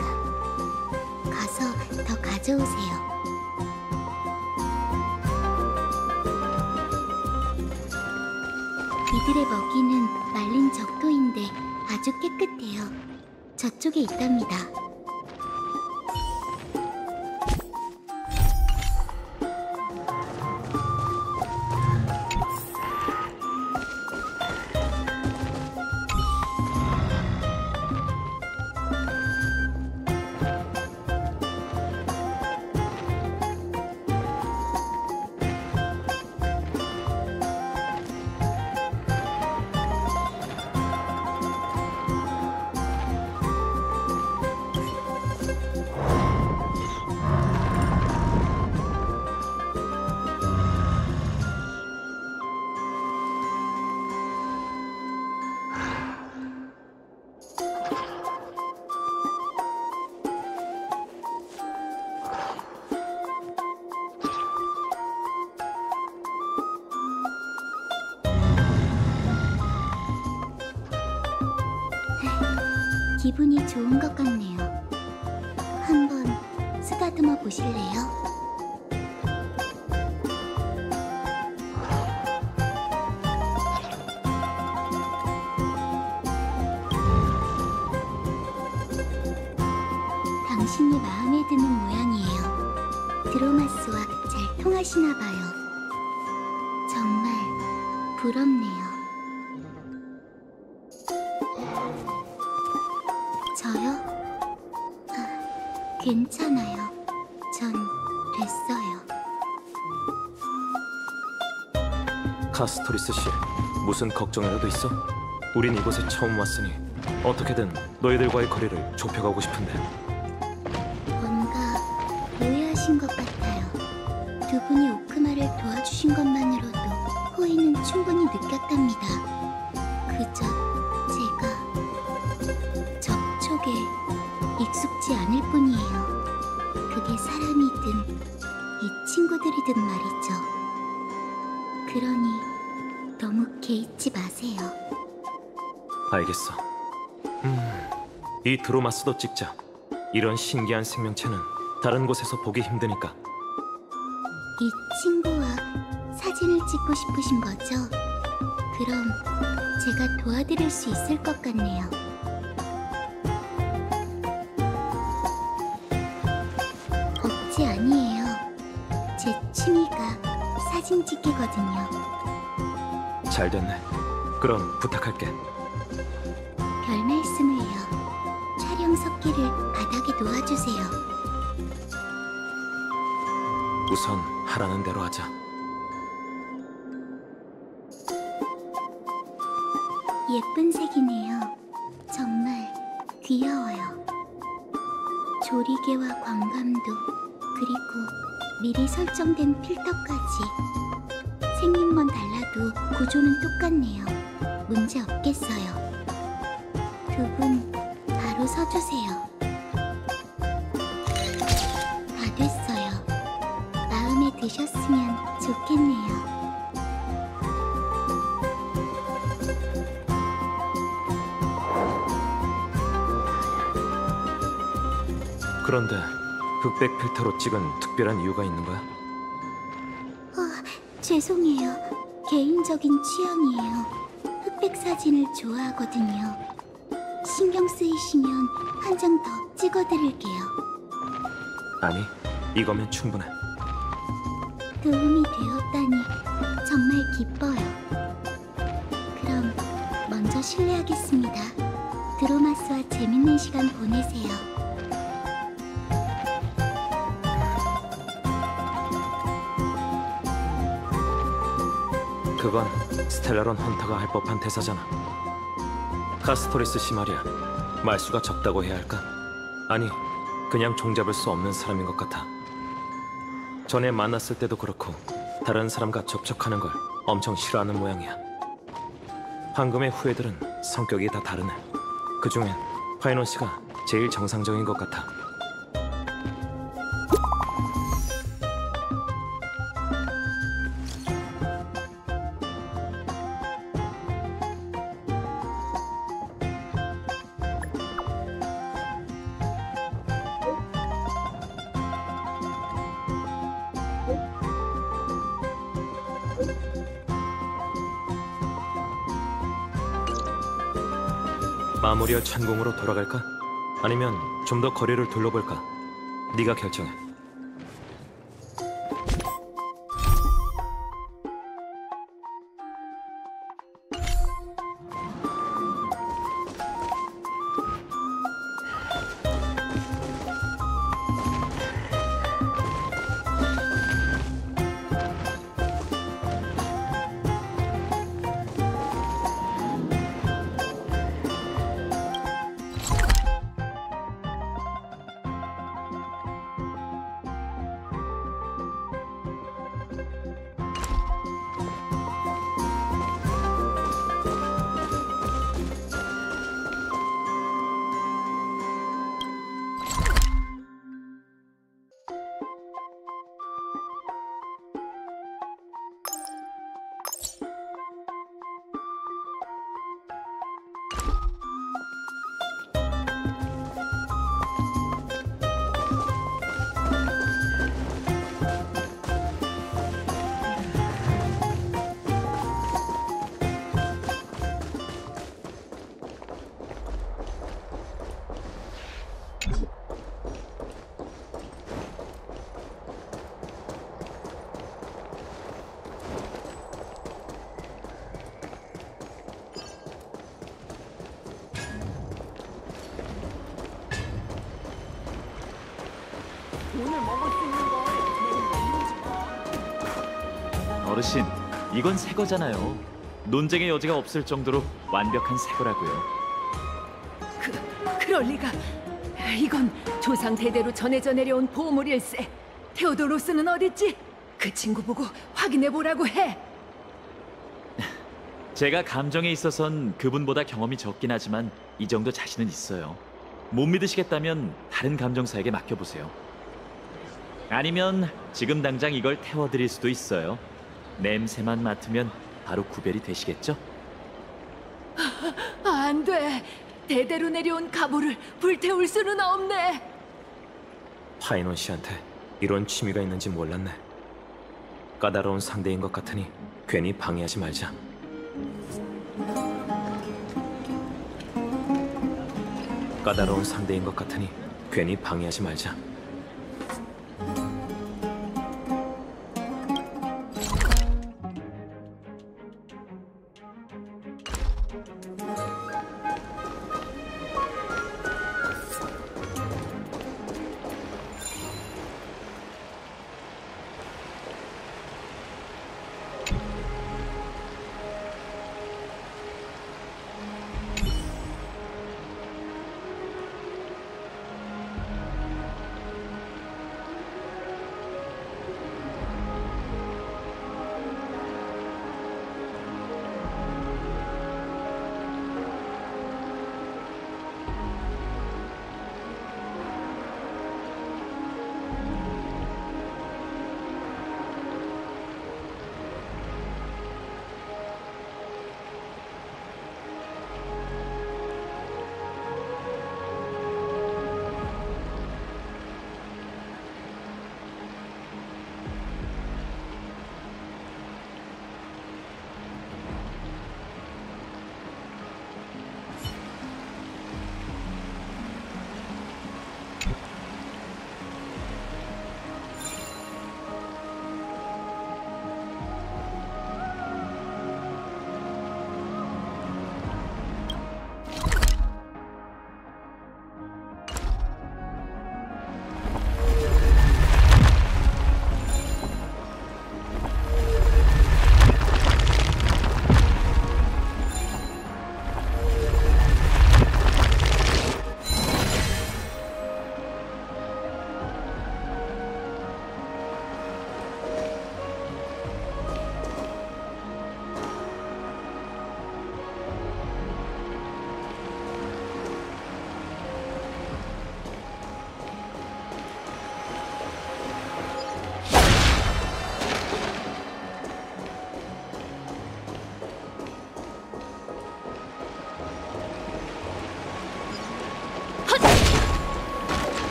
이들의 먹이는 말린 적도인데 아주 깨끗해요. 저쪽에 있답니다. 기분이 좋은 것 같네요. 한번 쓰다듬어 보실래요? 당신이 마음에 드는 모양이에요. 드로마스와 잘 통하시나 봐요. 정말 부럽네요. 저요? 괜찮아요. 전 됐어요. 카스토리스 씨, 무슨 걱정이라도 있어? 우린 이곳에 처음 왔으니 어떻게든 너희들과의 거리를 좁혀가고 싶은데. 뭔가 오해하신 것 같아요. 두 분이 오크마를 도와주신 것만으로도 호의는 충분히 느꼈답니다. 그저 제가 접촉에 익숙지 않을 뿐이에요. 그게 사람이든 이 친구들이든 말이죠. 그러니 너무 개의치 마세요. 알겠어. 이 드로마스도 찍자. 이런 신기한 생명체는 다른 곳에서 보기 힘드니까. 이 친구와 사진을 찍고 싶으신 거죠? 그럼 제가 도와드릴 수 있을 것 같네요. 억지 아니에요. 제 취미가 사진 찍기거든요. 잘 됐네. 그럼 부탁할게. 별 말씀을요. 촬영 석기를 바닥에 놓아주세요. 우선 하라는 대로 하자. 예쁜 색이네요. 정말 귀여워요. 조리개와 광감도 그리고 미리 설정된 필터까지 생긴 건 달라도 구조는 똑같네요. 문제 없겠어요. 두 분 바로 서주세요. 다 됐어요. 마음에 드셨으면 좋겠네요. 그런데 흑백 필터로 찍은 특별한 이유가 있는 거야? 죄송해요. 개인적인 취향이에요. 흑백 사진을 좋아하거든요. 신경 쓰이시면 한 장 더 찍어드릴게요. 아니, 이거면 충분해. 도움이 되었다니 정말 기뻐요. 그럼 먼저 실례하겠습니다. 드로마스와 재밌는 시간 보내세요. 그건 스텔라론 헌터가 할 법한 대사잖아. 카스토리스 씨 말이야. 말수가 적다고 해야 할까? 아니, 그냥 종잡을 수 없는 사람인 것 같아. 전에 만났을 때도 그렇고 다른 사람과 접촉하는 걸 엄청 싫어하는 모양이야. 황금의 후예들은 성격이 다 다르네. 그중엔 파이논 씨가 제일 정상적인 것 같아. 아모리아 천공으로 돌아갈까? 아니면 좀 더 거리를 둘러볼까? 네가 결정해. 어르신, 이건 새 거잖아요. 논쟁의 여지가 없을 정도로 완벽한 새 거라고요. 그럴 리가. 이건 조상 대대로 전해져 내려온 보물일세. 테오도로스는 어딨지? 그 친구 보고 확인해 보라고 해. 제가 감정에 있어선 그분보다 경험이 적긴 하지만 이 정도 자신은 있어요. 못 믿으시겠다면 다른 감정사에게 맡겨보세요. 아니면 지금 당장 이걸 태워드릴 수도 있어요. 냄새만 맡으면 바로 구별이 되시겠죠? 안 돼. 대대로 내려온 가보를 불태울 수는 없네. 파이논 씨한테 이런 취미가 있는지 몰랐네. 까다로운 상대인 것 같으니 괜히 방해하지 말자. 까다로운 상대인 것 같으니 괜히 방해하지 말자.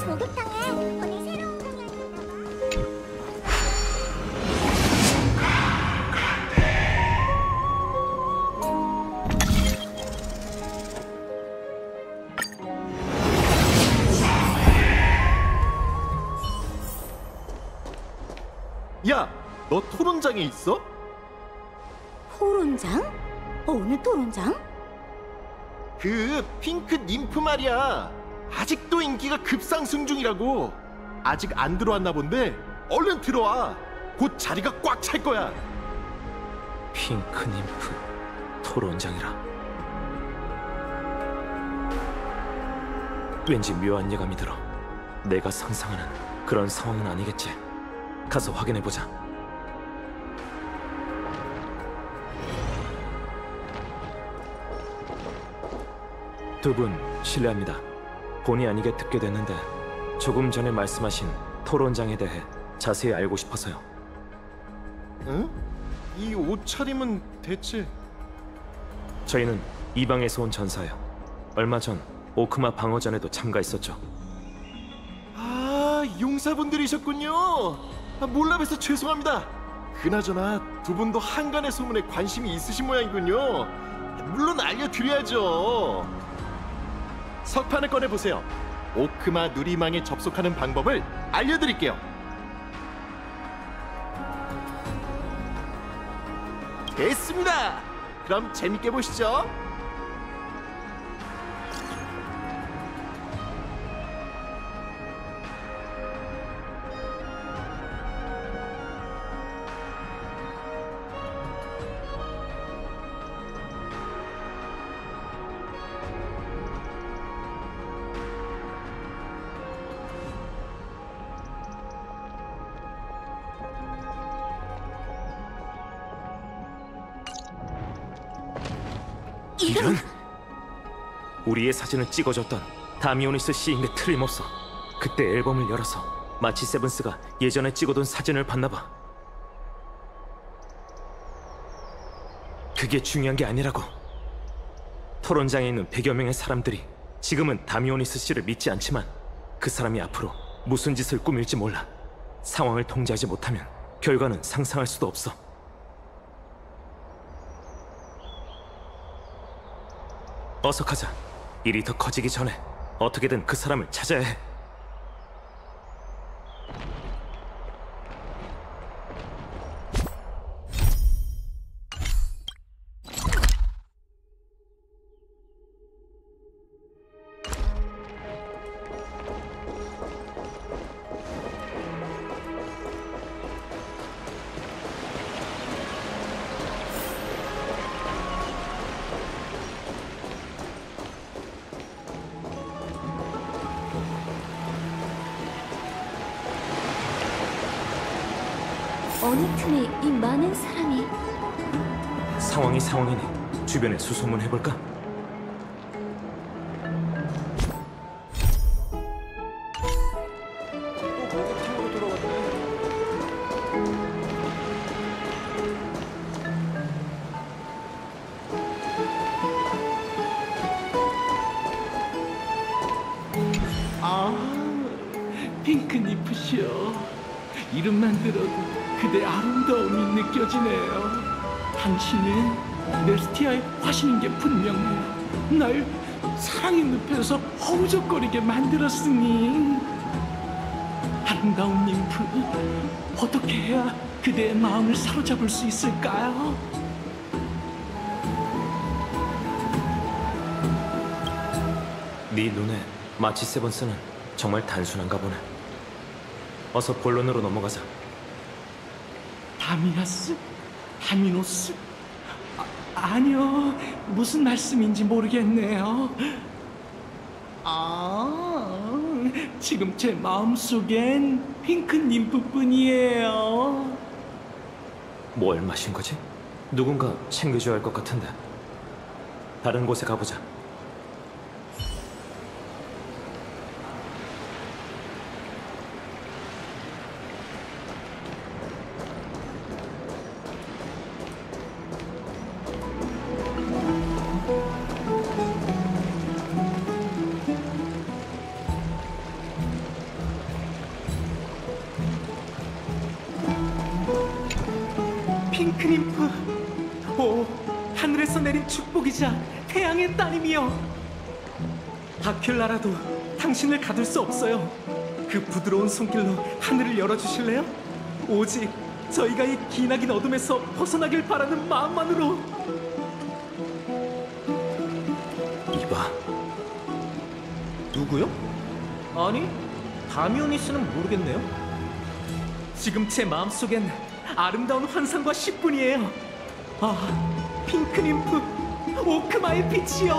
목욕탕에 오늘 새로운 공연이 있나 봐. 야, 너 토론장에 있어? 토론장? 어느 토론장? 그 핑크 님프 말이야. 아직도 인기가 급상승 중이라고. 아직 안 들어왔나 본데 얼른 들어와. 곧 자리가 꽉 찰 거야. 핑크 님프 토론장이라. 왠지 묘한 예감이 들어. 내가 상상하는 그런 상황은 아니겠지. 가서 확인해보자. 두 분 실례합니다. 본의 아니게 듣게 됐는데 조금 전에 말씀하신 토론장에 대해 자세히 알고 싶어서요. 응? 이 옷차림은 대체... 저희는 이방에서 온 전사예요. 얼마 전 오크마 방어전에도 참가했었죠. 아, 용사분들이셨군요. 몰라 봬서 죄송합니다. 그나저나 두 분도 한간의 소문에 관심이 있으신 모양이군요. 물론 알려드려야죠. 석판을 꺼내보세요. 오크마 누리망에 접속하는 방법을 알려드릴게요. 됐습니다. 그럼 재밌게 보시죠. 이런! 우리의 사진을 찍어줬던 다미오니스 씨인 게 틀림없어. 그때 앨범을 열어서 마치 세븐스가 예전에 찍어둔 사진을 봤나봐. 그게 중요한 게 아니라고. 토론장에 있는 100여 명의 사람들이 지금은 다미오니스 씨를 믿지 않지만 그 사람이 앞으로 무슨 짓을 꾸밀지 몰라. 상황을 통제하지 못하면 결과는 상상할 수도 없어. 어서 가자. 일이 더 커지기 전에 어떻게든 그 사람을 찾아야 해. 어느 틈에 이 많은 사람이... 상황이 상황이니 주변에 수소문해볼까? 아, 핑크니프시여. 이름만 들어도 그대 아름다움이 느껴지네요. 당신은 네스티아의 화신인 게 분명해요. 날 사랑의 늪에서 허우적거리게 만들었으니. 아름다운 님프, 어떻게 해야 그대의 마음을 사로잡을 수 있을까요? 네 눈에 마치 세븐스는 정말 단순한가 보네. 어서 본론으로 넘어가자. 다미아스? 다미노스? 아니요, 무슨 말씀인지 모르겠네요. 지금 제 마음속엔 핑크 님프뿐이에요. 뭘 마신 거지? 누군가 챙겨줘야 할 것 같은데. 다른 곳에 가보자. 핑크님프, 오, 하늘에서 내린 축복이자 태양의 따님이여. 아큘라라도 당신을 가둘 수 없어요. 그 부드러운 손길로 하늘을 열어주실래요? 오직 저희가 이 기나긴 어둠에서 벗어나길 바라는 마음만으로. 이봐. 누구요? 아니, 다미오니스는 모르겠네요. 지금 제 마음속엔 아름다운 환상과 시뿐이에요. 아, 핑크님프, 오크마의 빛이여.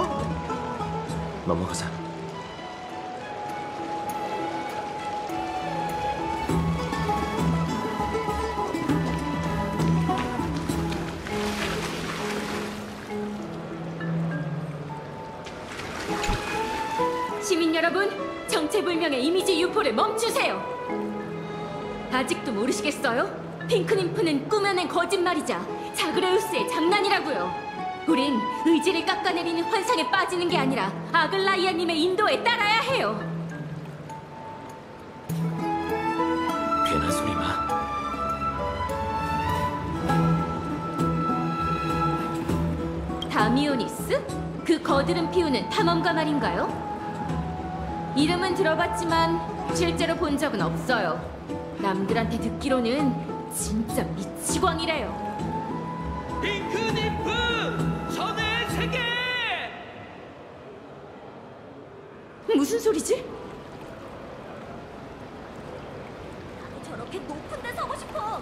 넘어가자. 시민 여러분, 정체불명의 이미지 유포를 멈추세요. 아직도 모르시겠어요? 핑크님프는 꾸며낸 거짓말이자 자그레우스의 장난이라고요. 우린 의지를 깎아내리는 환상에 빠지는 게 아니라 아글라이아님의 인도에 따라야 해요. 괜한 소리 마. 다미오니스? 그 거드름 피우는 탐험가 말인가요? 이름은 들어봤지만 실제로 본 적은 없어요. 남들한테 듣기로는 진짜 미치광이래요. 핑크님프! 전의 세계! 무슨 소리지? 저렇게 높은 데 서고 싶어.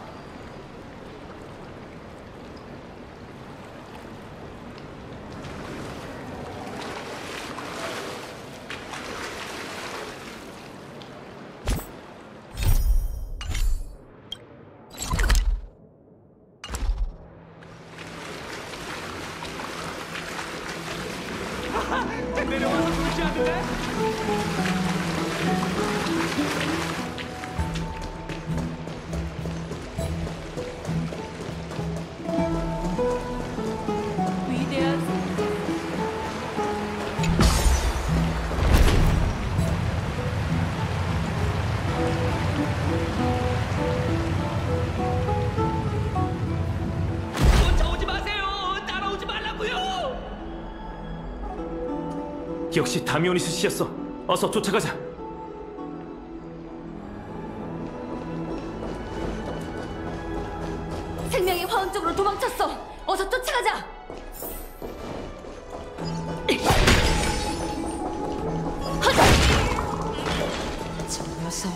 내려와서 무시하는데? 위대한 쫓아오지 마세요! 따라오지 말라고요! 역시 다미오니스 씨였어. 어서 쫓아가자. 생명이 화원 쪽으로 도망쳤어. 어서 쫓아가자. 저 녀석.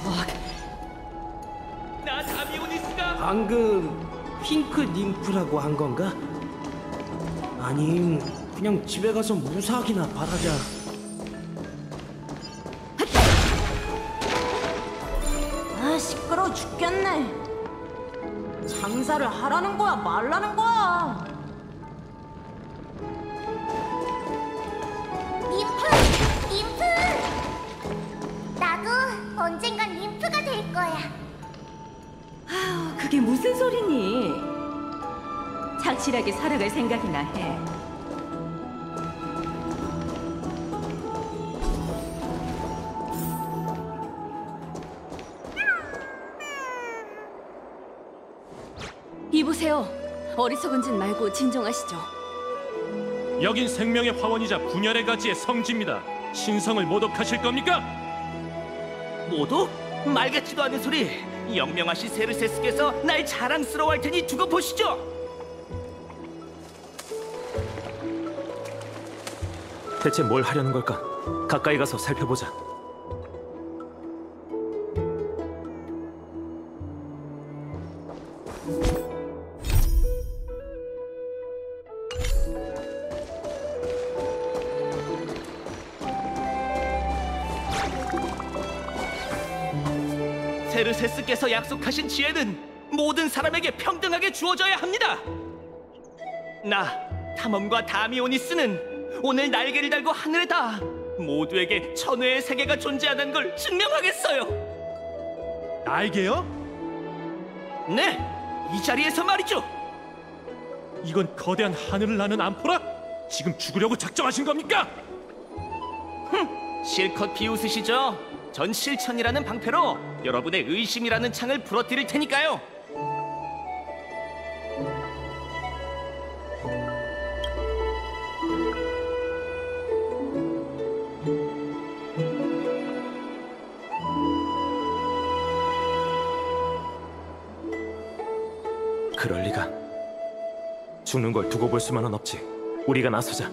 나 다미오니스가 방금 핑크 님프라고 한 건가? 아님 그냥 집에 가서 무사하기나 바라자. 아, 시끄러워 죽겠네. 장사를 하라는 거야, 말라는 거야? 님프! 나도 언젠간 님프가 될 거야. 아우, 그게 무슨 소리니? 착실하게 살아갈 생각이나 해. 이보세요. 어리석은 짓 말고 진정하시죠. 여긴 생명의 화원이자 분열의 가지의 성지입니다. 신성을 모독하실 겁니까? 모두? 말 같지도 않은 소리. 영명하신 세르세스께서 날 자랑스러워할 테니 두고 보시죠. 대체 뭘 하려는 걸까? 가까이 가서 살펴보자. 세르세스께서 약속하신 지혜는 모든 사람에게 평등하게 주어져야 합니다. 나 탐험가 다미오니스는 오늘 날개를 달고 하늘에 닿아 모두에게 천회의 세계가 존재하다는 걸 증명하겠어요. 날개요? 네, 이 자리에서 말이죠. 이건 거대한 하늘을 나는 암포라? 지금 죽으려고 작정하신 겁니까? 실컷 비웃으시죠. 전 실천이라는 방패로 여러분의 의심이라는 창을 부러뜨릴 테니까요. 그럴 리가. 죽는 걸 두고 볼 수만은 없지. 우리가 나서자.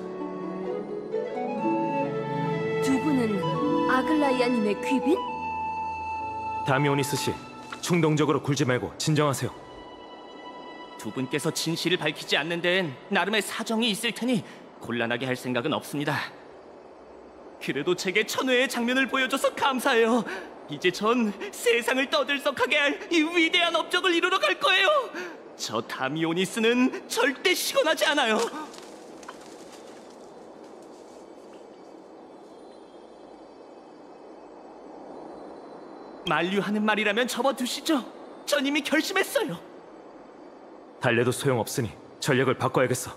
두 분은 아글라이아님의 귀빈? 다미오니스 씨, 충동적으로 굴지 말고 진정하세요. 두 분께서 진실을 밝히지 않는 데엔 나름의 사정이 있을 테니 곤란하게 할 생각은 없습니다. 그래도 제게 천회의 장면을 보여줘서 감사해요. 이제 전 세상을 떠들썩하게 할 이 위대한 업적을 이루러 갈 거예요. 저 다미오니스는 절대 시건하지 않아요. 만류하는 말이라면 접어두시죠. 전 이미 결심했어요. 달래도 소용없으니 전략을 바꿔야겠어.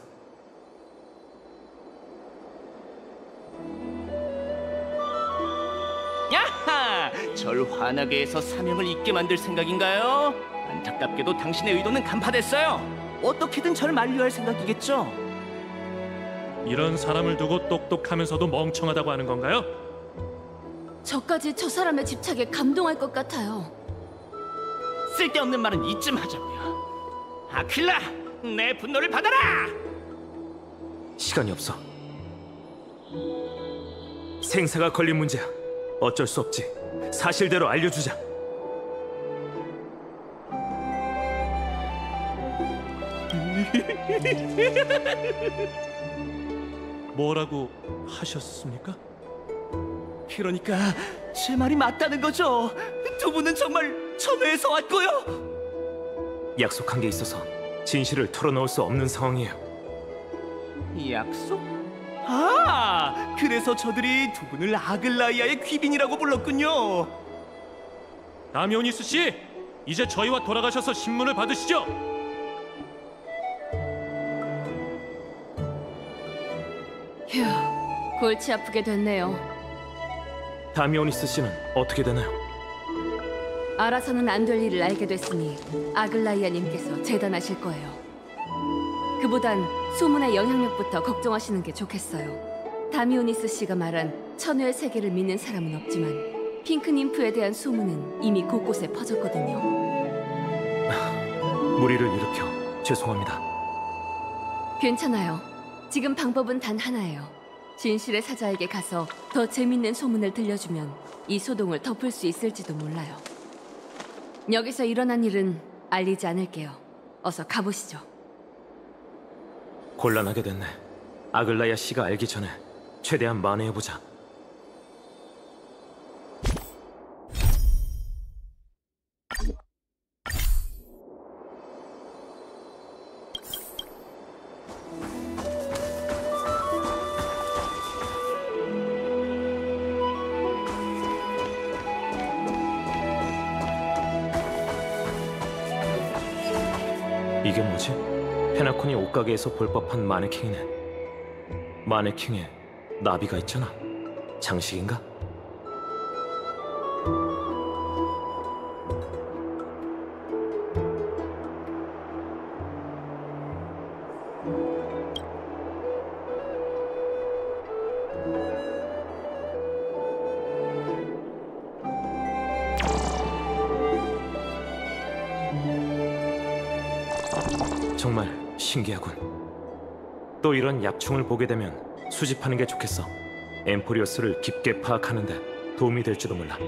야하! 절 화나게 해서 사명을 잊게 만들 생각인가요? 안타깝게도 당신의 의도는 간파됐어요. 어떻게든 절 만류할 생각이겠죠? 이런 사람을 두고 똑똑하면서도 멍청하다고 하는 건가요? 저까지 저 사람의 집착에 감동할 것 같아요. 쓸데없는 말은 이쯤 하자고요. 아킬라! 내 분노를 받아라! 시간이 없어. 생사가 걸린 문제야. 어쩔 수 없지. 사실대로 알려주자. 뭐라고 하셨습니까? 그러니까 제 말이 맞다는 거죠. 두 분은 정말 천회에서 왔고요. 약속한 게 있어서 진실을 털어놓을 수 없는 상황이에요. 약속? 아, 그래서 저들이 두 분을 아글라이아의 귀빈이라고 불렀군요. 다미오니스 씨, 이제 저희와 돌아가셔서 신문을 받으시죠. 휴, 골치 아프게 됐네요. 다미오니스 씨는 어떻게 되나요? 알아서는 안 될 일을 알게 됐으니 아글라이아님께서 재단하실 거예요. 그보단 소문의 영향력부터 걱정하시는 게 좋겠어요. 다미오니스 씨가 말한 천회의 세계를 믿는 사람은 없지만 핑크 님프에 대한 소문은 이미 곳곳에 퍼졌거든요. 무리를 일으켜 죄송합니다. 괜찮아요. 지금 방법은 단 하나예요. 진실의 사자에게 가서 더 재밌는 소문을 들려주면 이 소동을 덮을 수 있을지도 몰라요. 여기서 일어난 일은 알리지 않을게요. 어서 가보시죠. 곤란하게 됐네. 아글라이아 씨가 알기 전에 최대한 만회해보자. 이게 뭐지? 페나콘이 옷가게에서 볼 법한 마네킹이네. 마네킹에 나비가 있잖아. 장식인가? 정말 신기하군. 또 이런 약충을 보게 되면 수집하는 게 좋겠어. 엠포리어스를 깊게 파악하는 데 도움이 될지도 몰라.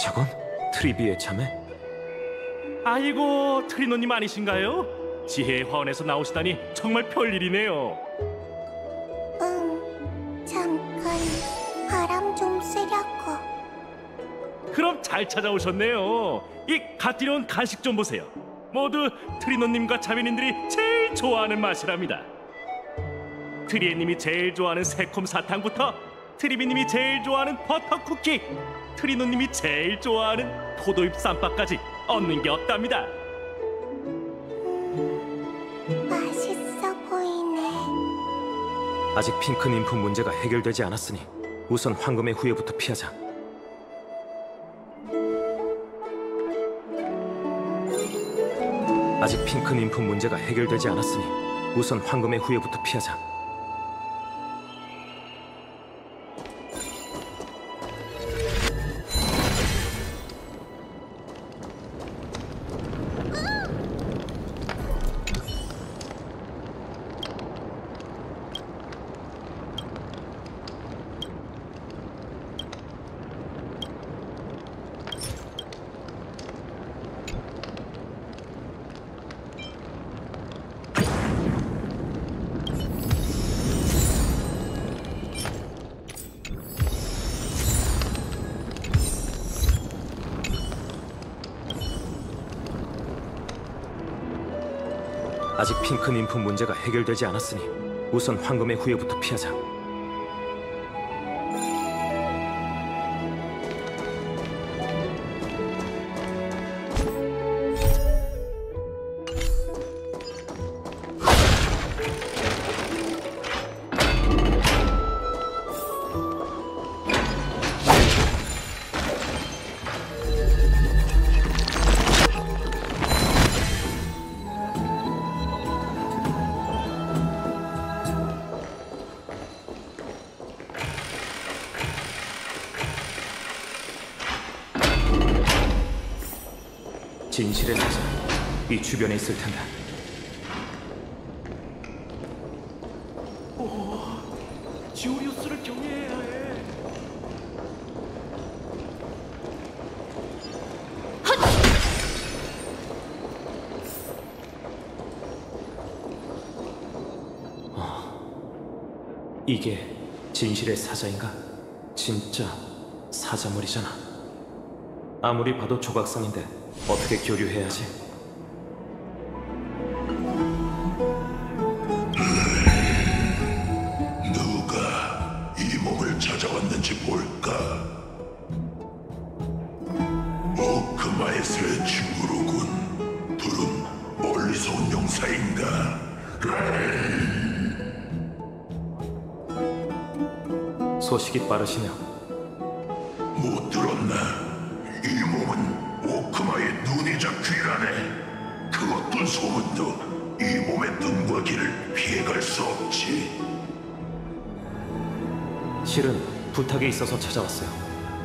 저건 트리비의 자매? 아이고, 트리노님 아니신가요? 지혜의 화원에서 나오시다니 정말 별일이네요. 잠깐 바람 좀 쐬려고. 그럼 잘 찾아오셨네요. 이 갓 들여온 간식 좀 보세요. 모두 트리노님과 자매님들이 제일 좋아하는 맛이랍니다. 트리에님이 제일 좋아하는 새콤 사탕부터 트리비님이 제일 좋아하는 버터 쿠키, 트리노님이 제일 좋아하는 포도잎 쌈밥까지 없는 게 없답니다. 맛있어 보이네. 아직 핑크 님프 문제가 해결되지 않았으니 우선 황금의 후예부터 피하자. 아직 핑크 님프 문제가 해결되지 않았으니 우선 황금의 후예부터 피하자. 아직 핑크 님프 문제가 해결되지 않았으니 우선 황금의 후예부터 피하자. 진실의 사자, 이 주변에 있을 텐데. 지오리우스를 경외해야 해. 이게 진실의 사자인가? 진짜 사자머리잖아. 아무리 봐도 조각상인데 어떻게 교류해야지? 누가 이 몸을 찾아왔는지 볼까? 오크마에스의 친구로군. 둘은 멀리서 온 용사인가? 소식이 빠르시네요. 못 들었나? 이 몸은 오크마의 눈이자 귀라네. 그 어떤 소문도 이 몸의 눈과 귀를 피해갈 수 없지. 실은 부탁이 있어서 찾아왔어요.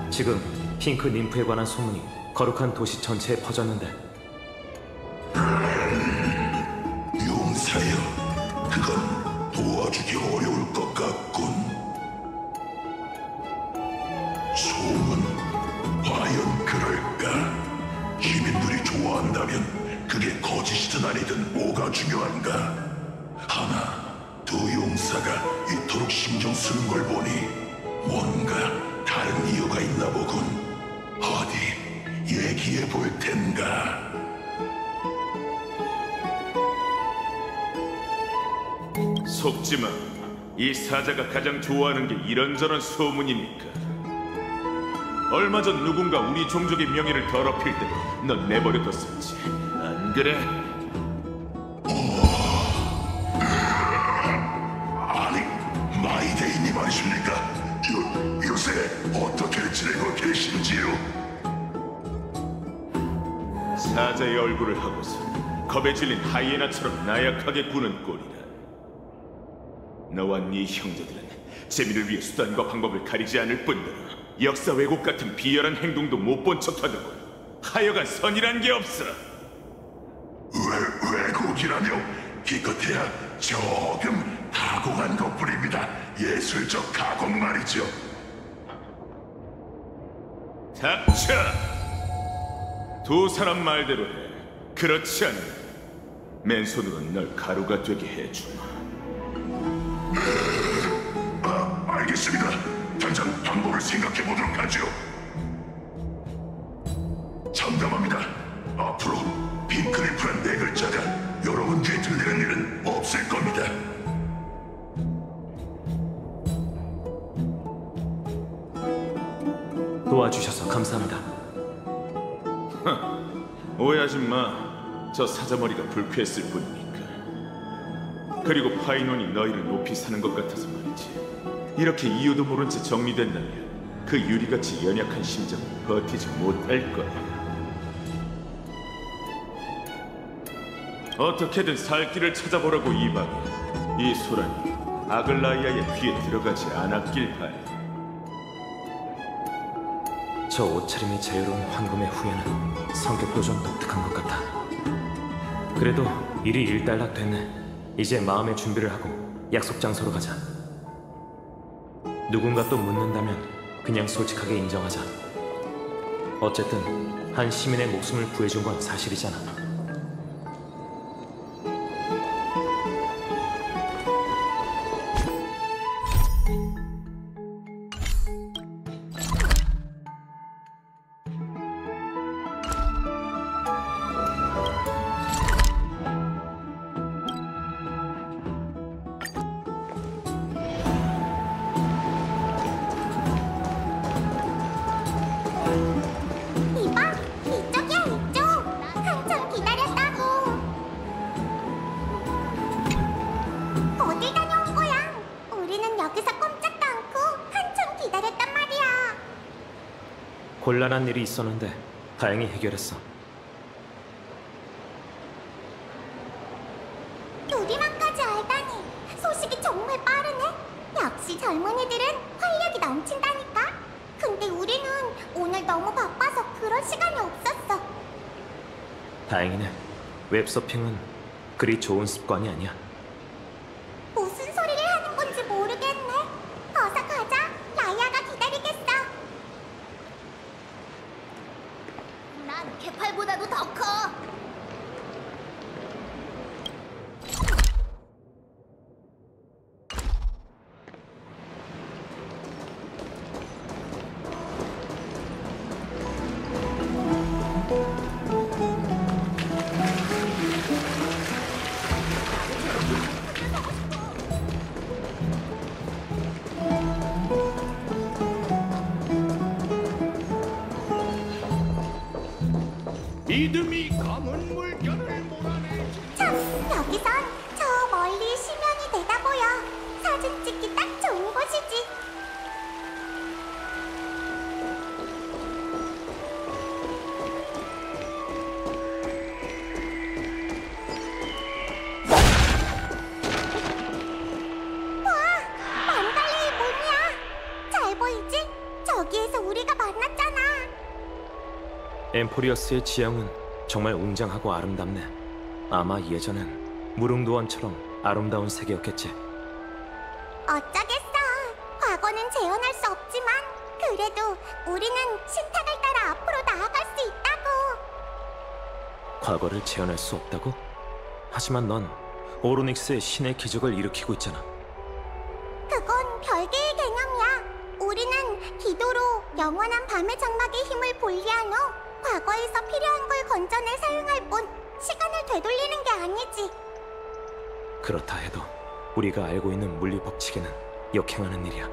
지금 핑크 님프에 관한 소문이 거룩한 도시 전체에 퍼졌는데. 용사여, 그건 도와주기 어려울 것 같군. 소문, 과연 그럴까? 시민들이 좋아한다면 그게 거짓이든 아니든 뭐가 중요한가? 하나, 두 용사가 이토록 신경 쓰는 걸 보니 뭔가 다른 이유가 있나 보군. 어디 얘기해 볼 텐가? 속지마. 이 사자가 가장 좋아하는 게 이런저런 소문이니까. 얼마 전 누군가 우리 종족의 명예를 더럽힐 때 넌 내버려뒀었지. 안 그래? 아니, 마이데이님 아십니까? 요새 어떻게 지내고 계신지요? 사자의 얼굴을 하고서 겁에 질린 하이에나처럼 나약하게 구는 꼴이라. 너와 네 형제들은 재미를 위해 수단과 방법을 가리지 않을 뿐더러 역사 왜곡 같은 비열한 행동도 못 본 척하더군. 하여간 선이란 게 없어. 왜곡이라뇨? 기껏해야 조금 가공한 것뿐입니다. 예술적 가공 말이죠. 닥쳐! 두 사람 말대로 해. 그렇지 않으면 맨손으로 널 가루가 되게 해주마. 알겠습니다. 당장 방법을 생각해 보도록 하죠. 장담합니다. 앞으로 핑크리프란 네 글자가 여러분 귀에 들리는 일은 없을 겁니다. 도와주셔서 감사합니다. 오해하지 마. 저 사자머리가 불쾌했을 뿐이니까. 그리고 파이논이 너희를 높이 사는 것 같아서 말이지. 이렇게 이유도 모른 채 정리된다면 그 유리같이 연약한 심정은 버티지 못할 거야. 어떻게든 살 길을 찾아보라고 이방이. 이 소란이 아글라이아의 귀에 들어가지 않았길 바래. 저 옷차림이 자유로운 황금의 후예는 성격도 좀 독특한 것 같아. 그래도 일이 일단락 됐네. 이제 마음의 준비를 하고 약속 장소로 가자. 누군가 또 묻는다면 그냥 솔직하게 인정하자. 어쨌든 한 시민의 목숨을 구해준 건 사실이잖아. 이봐, 이쪽이야 이쪽. 한참 기다렸다고. 어딜 다녀온 거야? 우리는 여기서 꼼짝도 않고 한참 기다렸단 말이야. 곤란한 일이 있었는데 다행히 해결했어. 우리만까지 알다니. 소식이 정말 빠르네. 역시 젊은 애들은 활력이 넘친다니까. 근데 우리는 오늘 너무 바빠서 그럴 시간이 없었어. 다행이네. 웹서핑은 그리 좋은 습관이 아니야. 무슨 소리를 하는 건지 모르겠네. 어서 가자. 라이아가 기다리겠어. 난 개팔보다도 더 커. 믿음이 감은 물결을 몰아내지. 참, 여기선 저 멀리 심연이 내다보여. 사진 찍기 딱 좋은 곳이지. 저기에서 우리가 만났잖아. 엠포리어스의 지형은 정말 웅장하고 아름답네. 아마 예전엔 무릉도원처럼 아름다운 세계였겠지. 어쩌겠어. 과거는 재현할 수 없지만 그래도 우리는 신탁을 따라 앞으로 나아갈 수 있다고. 과거를 재현할 수 없다고? 하지만 넌 오로닉스의 신의 기적을 일으키고 있잖아. 그건 별개의 개념이야. 우리는 기도로 영원한 밤의 장막의 힘을 분리한 후 과거에서 필요한 걸 건져내 사용할 뿐 시간을 되돌리는 게 아니지. 그렇다 해도 우리가 알고 있는 물리 법칙에는 역행하는 일이야.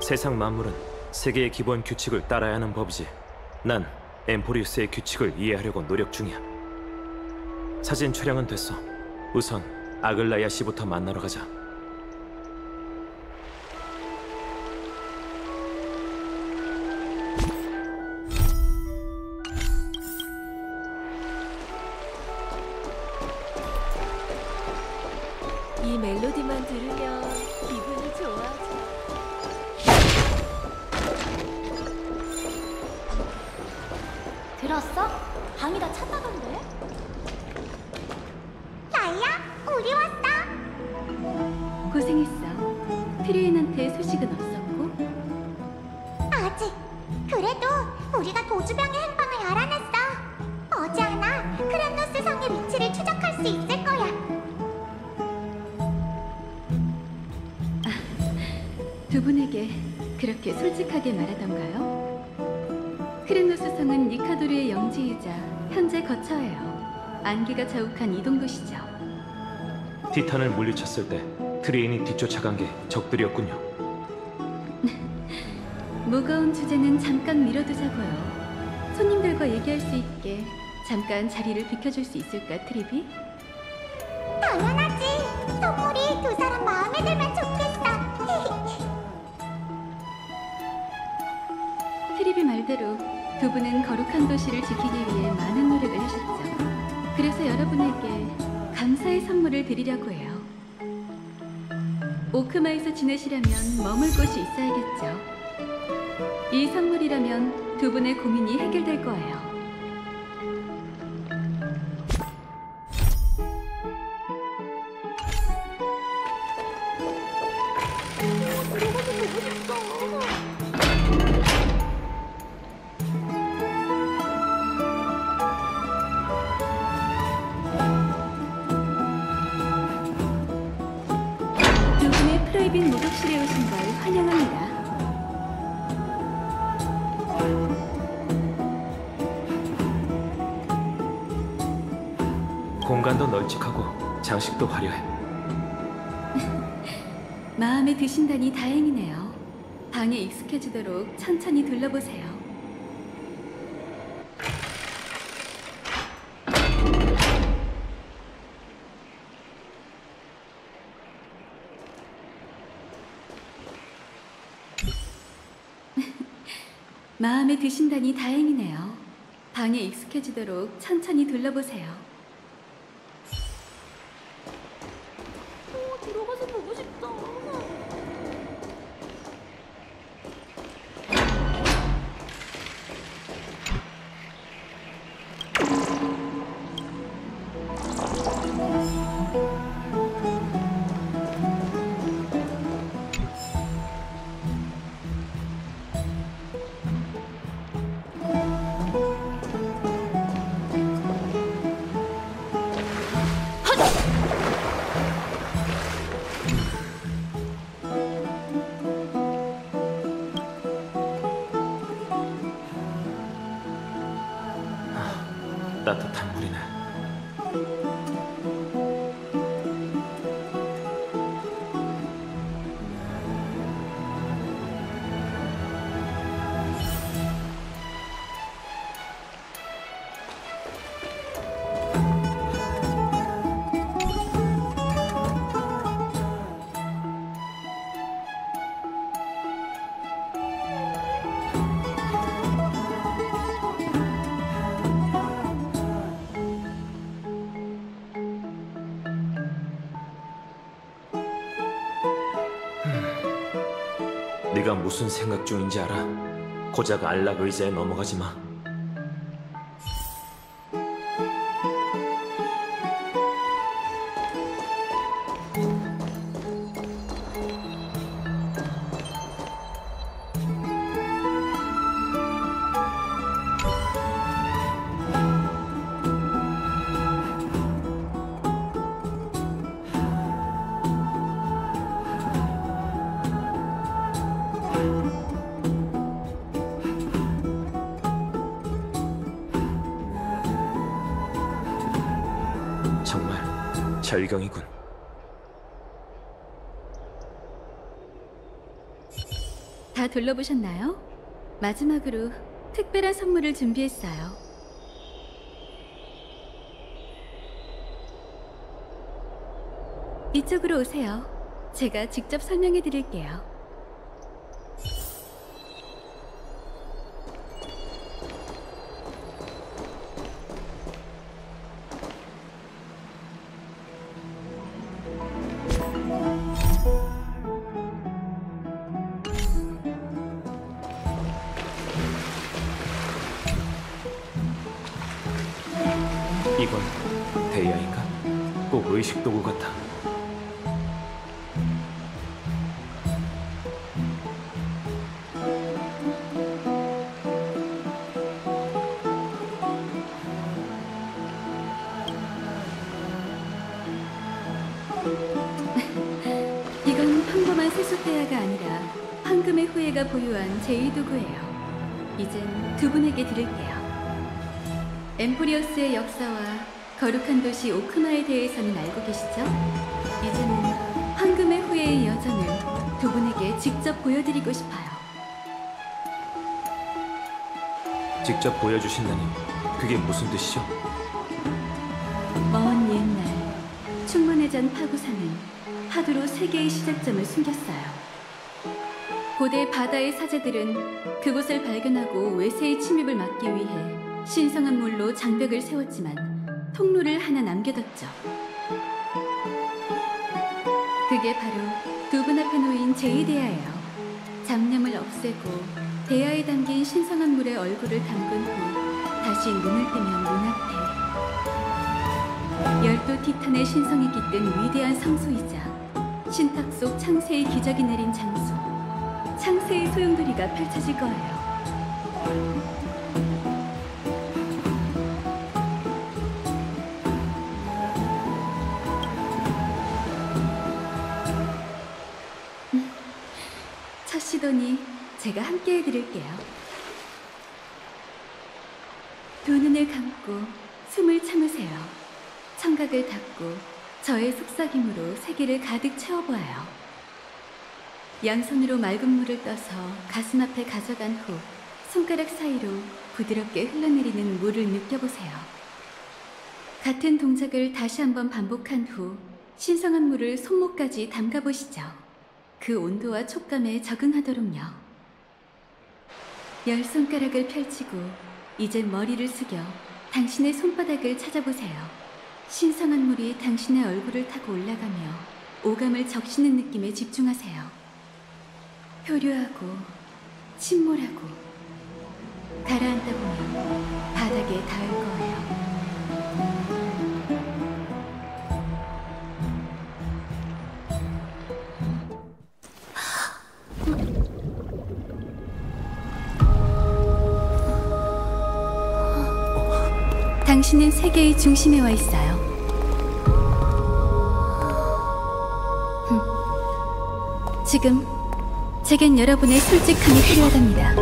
세상 만물은 세계의 기본 규칙을 따라야 하는 법이지. 난 엠포리우스의 규칙을 이해하려고 노력 중이야. 사진 촬영은 됐어. 우선 아글라이아 씨부터 만나러 가자. 이 멜로디만 들으면 기분이 좋아져. 들었어? 방이 다 찼다던데? 라이야, 우리 왔다. 고생했어. 트리엔한테 소식은 없었고? 아직. 그래도 우리가 도주병의 행방을 알아냈어. 머지않아 크렘노스 성의 위치를 추적할 수 있을 거야. 두 분에게 그렇게 솔직하게 말하던가요? 크렘노스 성은 니카도르의 영지이자 현재 거처예요. 안개가 자욱한 이동 도시죠. 티탄을 물리쳤을 때 트리엔이 뒤쫓아간 게 적들이었군요. 무거운 주제는 잠깐 미뤄두자고요. 손님들과 얘기할 수 있게 잠깐 자리를 비켜줄 수 있을까, 트리비? 당연하지. 선물이 두 사람 마음에 들면 좋겠어. 트리비 말대로 두 분은 거룩한 도시를 지키기 위해 많은 노력을 하셨죠. 그래서 여러분에게 감사의 선물을 드리려고 해요. 오크마에서 지내시려면 머물 곳이 있어야겠죠. 이 선물이라면 두 분의 고민이 해결될 거예요. 두 분의 프라이빗 목욕실에 오신 걸 환영합니다. 공간도 널찍하고 장식도 화려해. 마음에 드신다니 다행이네요. 방에 익숙해지도록 천천히 둘러보세요. 마음에 드신다니 다행이네요. 방에 익숙해지도록 천천히 둘러보세요. 들어가서 보고 싶다. 따뜻한 물이네. 네가 무슨 생각 중인지 알아? 고작 안락 의자에 넘어가지 마. 정말 절경이군. 다 둘러보셨나요? 마지막으로 특별한 선물을 준비했어요. 이쪽으로 오세요. 제가 직접 설명해 드릴게요. 이건 대야인가? 꼭 의식 도구 같아. 이건 평범한 세숫대야가 아니라 황금의 후예가 보유한 제2도구예요. 이젠 두 분에게 드릴게요. 엠포리어스의 역사와 거룩한 도시 오크마에 대해서는 알고 계시죠? 이제는 황금의 후예의 여정을 두 분에게 직접 보여드리고 싶어요. 직접 보여주신다니 그게 무슨 뜻이죠? 먼 옛날 충문회전 파구사는 파도로 세계의 시작점을 숨겼어요. 고대 바다의 사제들은 그곳을 발견하고 외세의 침입을 막기 위해 신성한 물로 장벽을 세웠지만 통로를 하나 남겨뒀죠. 그게 바로 두 분 앞에 놓인 제2대야예요. 잡념을 없애고 대야에 담긴 신성한 물에 얼굴을 담근 후 다시 눈을 뜨면 눈앞에 열두 티탄의 신성이 깃든 위대한 성소이자 신탁 속 창세의 기적이 내린 장소, 창세의 소용돌이가 펼쳐질 거예요. 첫 시도니 제가 함께 해드릴게요. 두 눈을 감고 숨을 참으세요. 청각을 닫고 저의 속삭임으로 세계를 가득 채워보아요. 양손으로 맑은 물을 떠서 가슴 앞에 가져간 후 손가락 사이로 부드럽게 흘러내리는 물을 느껴보세요. 같은 동작을 다시 한번 반복한 후 신성한 물을 손목까지 담가보시죠. 그 온도와 촉감에 적응하도록요. 열 손가락을 펼치고 이젠 머리를 숙여 당신의 손바닥을 찾아보세요. 신성한 물이 당신의 얼굴을 타고 올라가며 오감을 적시는 느낌에 집중하세요. 표류하고 침몰하고 가라앉다 보면 바닥에 닿을 거예요. 당신은 세계의 중심에 와 있어요. 지금 제겐 여러분의 솔직함이 필요하답니다.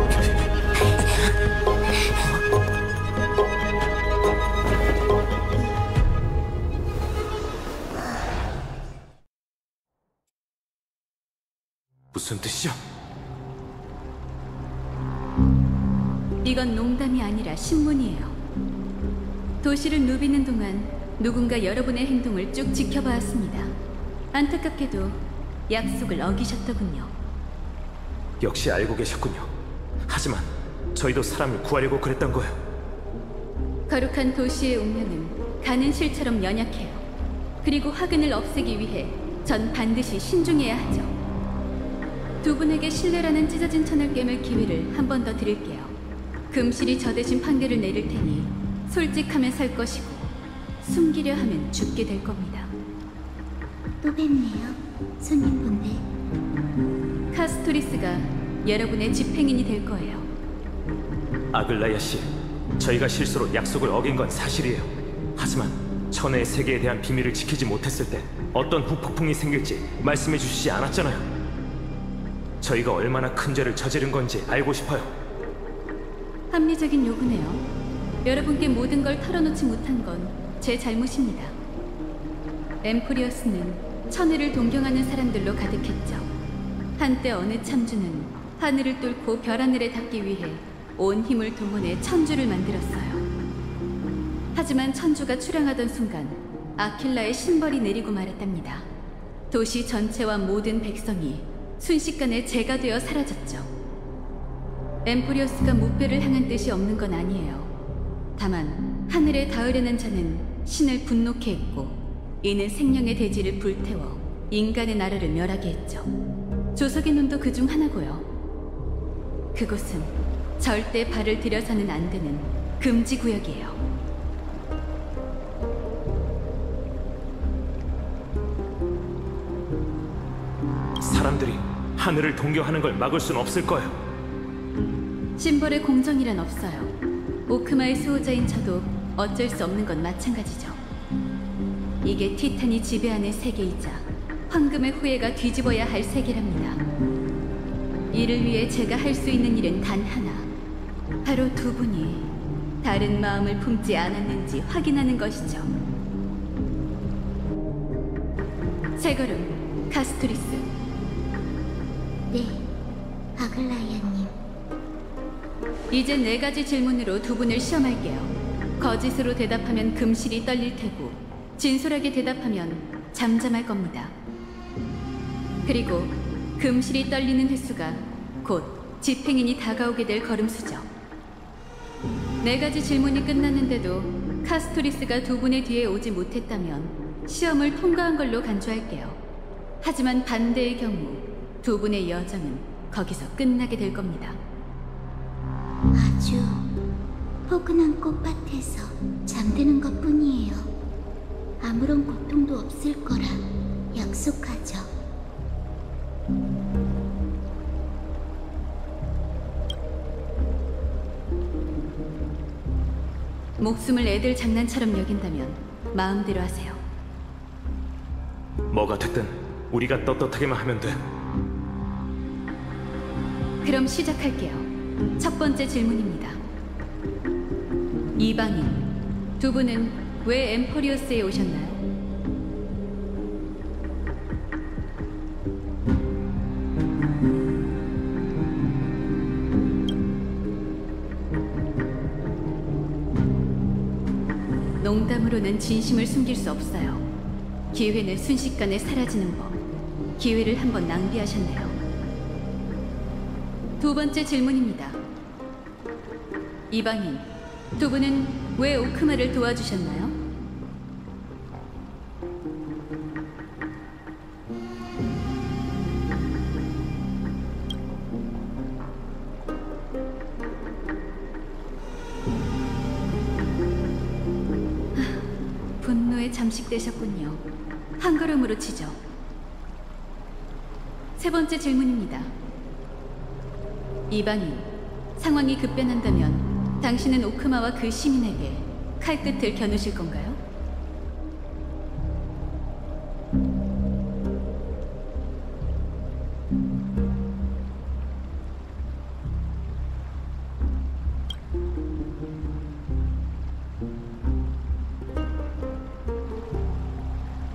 무슨 뜻이죠? 이건 농담이 아니라 신문이에요. 도시를 누비는 동안 누군가 여러분의 행동을 쭉 지켜봐왔습니다. 안타깝게도 약속을 어기셨더군요. 역시 알고 계셨군요. 하지만 저희도 사람을 구하려고 그랬던 거예요. 거룩한 도시의 운명은 가는 실처럼 연약해요. 그리고 화근을 없애기 위해 전 반드시 신중해야 하죠. 두 분에게 신뢰라는 찢어진 천을 깨물 기회를 한 번 더 드릴게요. 금실이 저 대신 판결을 내릴 테니 솔직하면 살 것이고 숨기려 하면 죽게 될 겁니다. 또 뵙네요, 손님분들. 카스토리스가 여러분의 집행인이 될 거예요. 아글라이아 씨, 저희가 실수로 약속을 어긴 건 사실이에요. 하지만 천혜의 세계에 대한 비밀을 지키지 못했을 때 어떤 후폭풍이 생길지 말씀해 주시지 않았잖아요. 저희가 얼마나 큰 죄를 저지른 건지 알고 싶어요. 합리적인 요구네요. 여러분께 모든 걸 털어놓지 못한 건 제 잘못입니다. 엠프리어스는 천혜를 동경하는 사람들로 가득했죠. 한때 어느 참주는 하늘을 뚫고 별 하늘에 닿기 위해 온 힘을 동원해 천주를 만들었어요. 하지만 천주가 출항하던 순간 아킬라의 신벌이 내리고 말았답니다. 도시 전체와 모든 백성이 순식간에 재가 되어 사라졌죠. 엠프리어스가 무뼈를 향한 뜻이 없는 건 아니에요. 다만 하늘에 닿으려는 자는 신을 분노케 했고 이는 생명의 대지를 불태워 인간의 나라를 멸하게 했죠. 조석의 눈도 그중 하나고요. 그곳은 절대 발을 들여서는 안 되는 금지 구역이에요. 사람들이 하늘을 동경하는 걸 막을 순 없을 거예요. 심벌의 공정이란 없어요. 오크마의 수호자인 저도 어쩔 수 없는 건 마찬가지죠. 이게 티탄이 지배하는 세계이자 황금의 후예가 뒤집어야 할 세계랍니다. 이를 위해 제가 할 수 있는 일은 단 하나. 바로 두 분이 다른 마음을 품지 않았는지 확인하는 것이죠. 세 걸음, 카스토리스. 네, 아글라이아님. 이제 4가지 질문으로 두 분을 시험할게요. 거짓으로 대답하면 금실이 떨릴 테고 진솔하게 대답하면 잠잠할 겁니다. 그리고 금실이 떨리는 횟수가 곧 집행인이 다가오게 될 걸음수죠. 4가지 질문이 끝났는데도 카스토리스가 두 분의 뒤에 오지 못했다면 시험을 통과한 걸로 간주할게요. 하지만 반대의 경우 두 분의 여정은 거기서 끝나게 될 겁니다. 아주 포근한 꽃밭에서 잠드는 것뿐이에요. 아무런 고통도 없을 거라 약속하죠. 목숨을 애들 장난처럼 여긴다면 마음대로 하세요. 뭐가 됐든 우리가 떳떳하게만 하면 돼. 그럼 시작할게요. 첫 번째 질문입니다. 이방인, 두 분은 왜 엠포리오스에 오셨나요? 농담으로는 진심을 숨길 수 없어요. 기회는 순식간에 사라지는 법. 기회를 한번 낭비하셨네요. 두 번째 질문입니다. 이방인, 두 분은 왜 오크마를 도와주셨나요? 분노에 잠식되셨군요. 한 걸음으로 치죠. 세 번째 질문입니다. 이방인, 상황이 급변한다면 당신은 오크마와 그 시민에게 칼끝을 겨누실 건가요?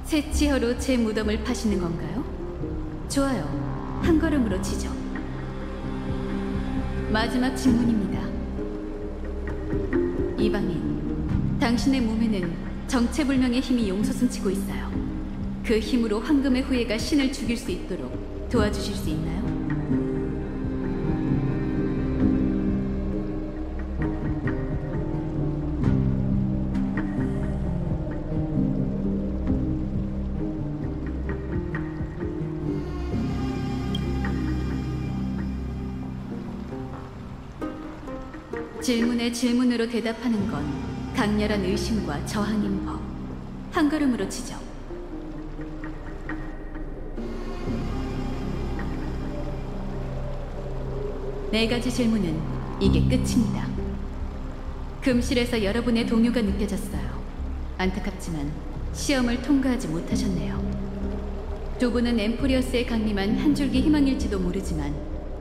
새 치어로 제 무덤을 파시는 건가요? 좋아요. 한 걸음으로 치죠. 마지막 질문입니다. 이방인, 당신의 몸에는 정체불명의 힘이 용솟음치고 있어요. 그 힘으로 황금의 후예가 신을 죽일 수 있도록 도와주실 수 있나요? 질문에 질문으로 대답하는 건 강렬한 의심과 저항인 법. 한 걸음으로 치죠. 네 가지 질문은 이게 끝입니다. 금실에서 여러분의 동요가 느껴졌어요. 안타깝지만 시험을 통과하지 못하셨네요. 두 분은 엠포리어스의 강림한 한 줄기 희망일지도 모르지만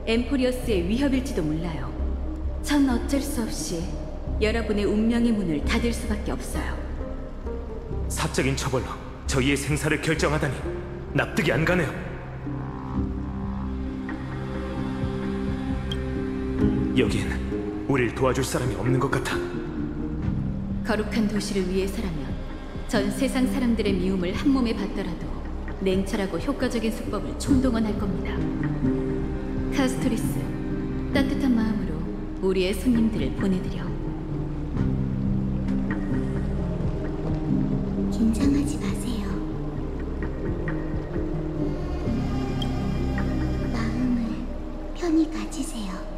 엠포리어스의 위협일지도 몰라요. 전 어쩔 수 없이 여러분의 운명의 문을 닫을 수밖에 없어요. 사적인 처벌로 저희의 생사를 결정하다니 납득이 안 가네요. 여긴 우릴 도와줄 사람이 없는 것 같아. 거룩한 도시를 위해서라면 전 세상 사람들의 미움을 한 몸에 받더라도 냉철하고 효과적인 수법을 총동원할 겁니다. 카스토리스, 따뜻한 마음으로 우리의 손님들을 보내드려. 긴장하지 마세요. 마음을 편히 가지세요.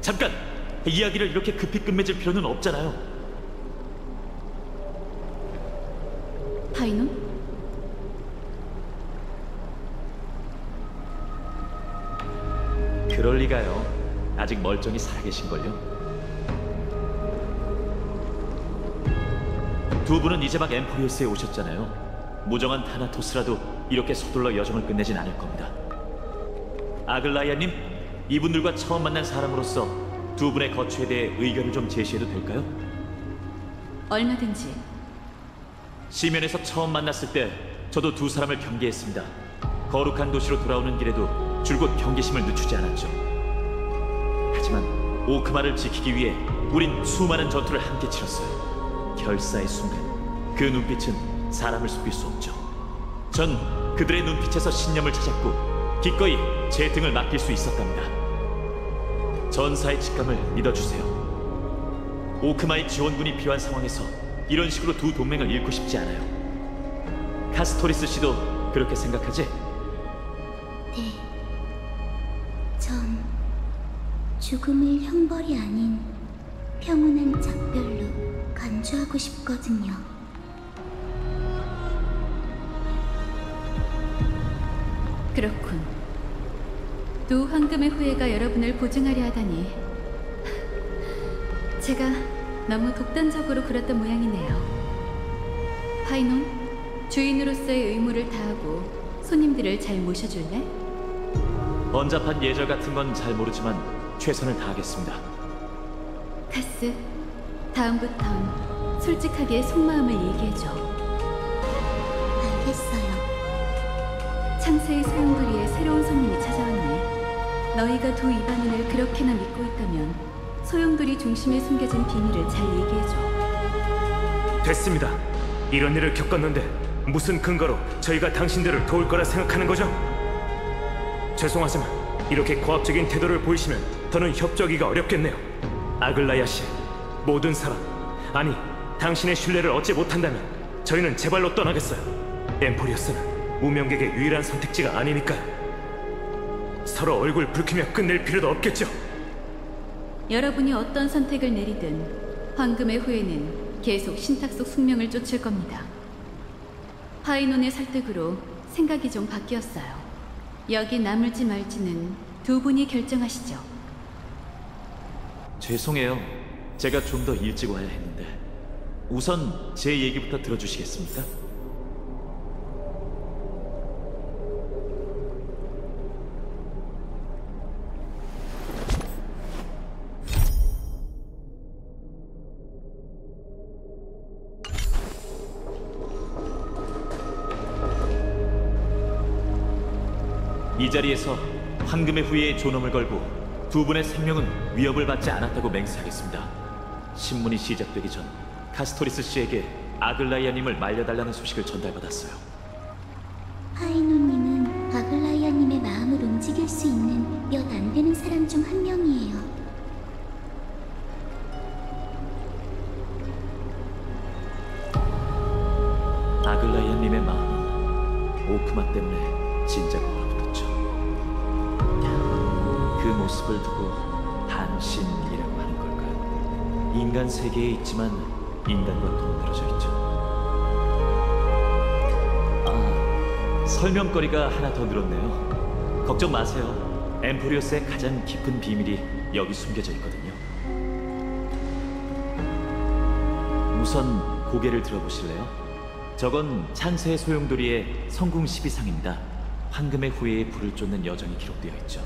잠깐! 이야기를 이렇게 급히 끝맺을 필요는 없잖아요. 파이논? 그럴 리가요. 아직 멀쩡히 살아계신걸요. 두 분은 이제 막 엠포리어스에 오셨잖아요. 무정한 타나토스라도 이렇게 서둘러 여정을 끝내진 않을 겁니다. 아글라이아님, 이분들과 처음 만난 사람으로서 두 분의 거취에 대해 의견을 좀 제시해도 될까요? 얼마든지. 시면에서 처음 만났을 때 저도 두 사람을 경계했습니다. 거룩한 도시로 돌아오는 길에도 줄곧 경계심을 늦추지 않았죠. 하지만 오크마를 지키기 위해 우린 수많은 전투를 함께 치렀어요. 결사의 순간 그 눈빛은 사람을 속일 수 없죠. 전 그들의 눈빛에서 신념을 찾았고 기꺼이 제 등을 맡길 수 있었답니다. 전사의 직감을 믿어주세요. 오크마의 지원군이 필요한 상황에서 이런 식으로 두 동맹을 잃고 싶지 않아요. 카스토리스 씨도 그렇게 생각하지? 네. 전 죽음을 형벌이 아닌 평온한 작별로 간주하고 싶거든요. 그렇군. 두 황금의 후예가 여러분을 보증하려 하다니 제가 너무 독단적으로 굴었던 모양이네요. 파이논, 주인으로서의 의무를 다하고 손님들을 잘 모셔줄래? 번잡한 예절 같은 건 잘 모르지만 최선을 다하겠습니다. 카스, 다음부턴 솔직하게 속마음을 얘기해줘. 알겠어요. 창세의 소용돌이에 새로운 손님이 찾아왔네. 너희가 두 이방인을 그렇게나 믿고 있다면 소용돌이 중심에 숨겨진 비밀을 잘 얘기해줘. 됐습니다. 이런 일을 겪었는데 무슨 근거로 저희가 당신들을 도울 거라 생각하는 거죠? 죄송하지만 이렇게 고압적인 태도를 보이시면 더는 협조하기가 어렵겠네요. 아글라이아 씨, 모든 사람, 아니 당신의 신뢰를 얻지 못한다면 저희는 제발로 떠나겠어요. 엠포리어스는 무명객의 유일한 선택지가 아니니까요. 서로 얼굴 붉히며 끝낼 필요도 없겠죠. 여러분이 어떤 선택을 내리든 황금의 후예는 계속 신탁 속 숙명을 쫓을 겁니다. 파이논의 설득으로 생각이 좀 바뀌었어요. 여기 남을지 말지는 두 분이 결정하시죠. 죄송해요. 제가 좀 더 일찍 와야 했는데 우선 제 얘기부터 들어주시겠습니까? 이 자리에서 황금의 후예의 존엄을 걸고 두 분의 생명은 위협을 받지 않았다고 맹세하겠습니다. 신문이 시작되기 전 카스토리스 씨에게 아글라이아님을 말려달라는 소식을 전달받았어요. 파이노님은 아글라이아님의 마음을 움직일 수 있는 몇 안 되는 사람 중 한 명이에요. 아글라이아님의 마음은 오크마 때문에 진짜가 얼어붙었죠. 그 모습을 두고 한신이라고 하는 걸까요? 인간 세계에 있지만 인간과 동떨어져 있죠. 아, 설명거리가 하나 더 늘었네요. 걱정 마세요. 엠포리오스의 가장 깊은 비밀이 여기 숨겨져 있거든요. 우선 고개를 들어보실래요? 저건 창세의 소용돌이의 성궁 12상입니다. 황금의 후예의 불을 쫓는 여정이 기록되어 있죠.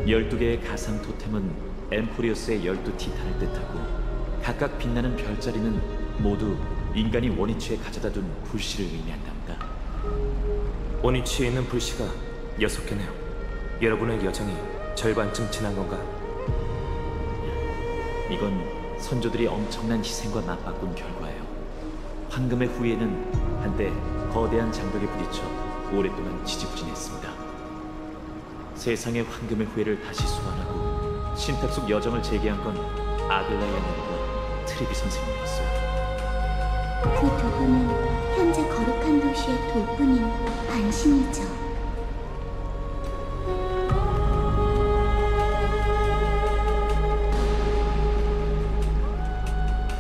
12개의 가상 토템은 엠포리오스의 12티탄을 뜻하고 각각 빛나는 별자리는 모두 인간이 원위치에 가져다 둔 불씨를 의미한답니다. 원위치에 있는 불씨가 6개네요. 여러분의 여정이 절반쯤 지난 건가? 이건 선조들이 엄청난 희생과 맞바꾼 결과예요. 황금의 후예는 한때 거대한 장벽에 부딪혀 오랫동안 지지부진했습니다. 세상의 황금의 후예를 다시 소환하고 신탁 속 여정을 재개한 건 아글라이아님과 트리비 선생님이었어요. 그 두 분은 현재 거룩한 도시의 돌뿐인 반신이죠.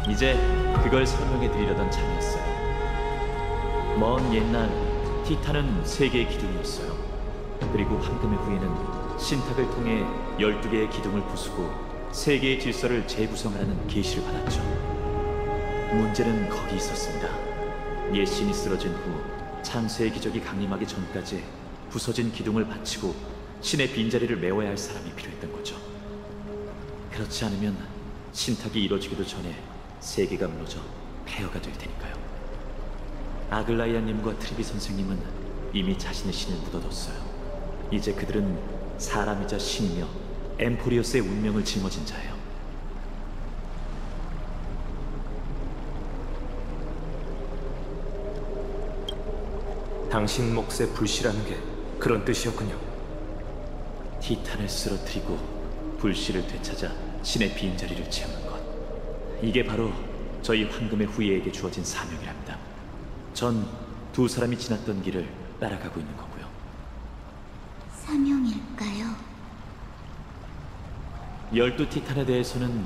이제 그걸 설명해 드리려던 참이었어요. 먼 옛날 티탄은 3개의 기둥이었어요. 그리고 황금의 후예는 신탁을 통해 12개의 기둥을 부수고 3개의 질서를 재구성하라는 계시를 받았죠. 문제는 거기 있었습니다. 옛 신이 쓰러진 후 창세의 기적이 강림하기 전까지 부서진 기둥을 받치고 신의 빈자리를 메워야 할 사람이 필요했던 거죠. 그렇지 않으면 신탁이 이루어지기도 전에 세계가 무너져 폐허가 될 테니까요. 아글라이아님과 트리비 선생님은 이미 자신의 신을 묻어뒀어요. 이제 그들은 사람이자 신이며 엠포리오스의 운명을 짊어진 자예요. 당신 몫의 불씨라는 게 그런 뜻이었군요. 티탄을 쓰러뜨리고 불씨를 되찾아 신의 빈자리를 채우는 것. 이게 바로 저희 황금의 후예에게 주어진 사명이랍니다. 전 두 사람이 지났던 길을 따라가고 있는 거고요. 사명일까요? 12티탄에 대해서는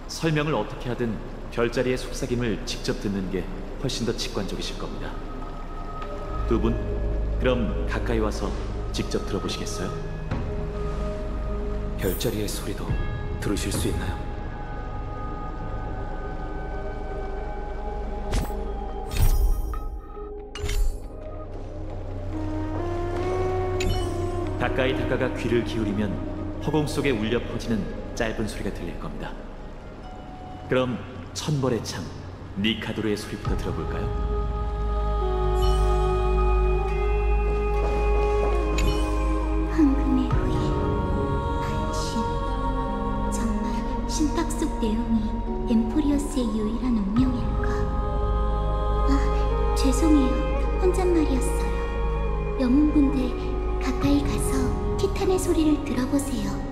설명을 어떻게 하든 별자리의 속삭임을 직접 듣는 게 훨씬 더 직관적이실 겁니다. 두 분, 그럼 가까이 와서 직접 들어보시겠어요? 별자리의 소리도 들으실 수 있나요? 가까이 다가가 귀를 기울이면 허공 속에 울려 퍼지는 짧은 소리가 들릴 겁니다. 그럼 천벌의 창, 니카도르의 소리부터 들어볼까요? 황금의 후예, 반신. 정말 신탁 속 내용이 엠포리오스의 유일한 운명일까? 아, 죄송해요. 혼잣말이었어요. 영웅분들 가까이 가서 티탄의 소리를 들어보세요.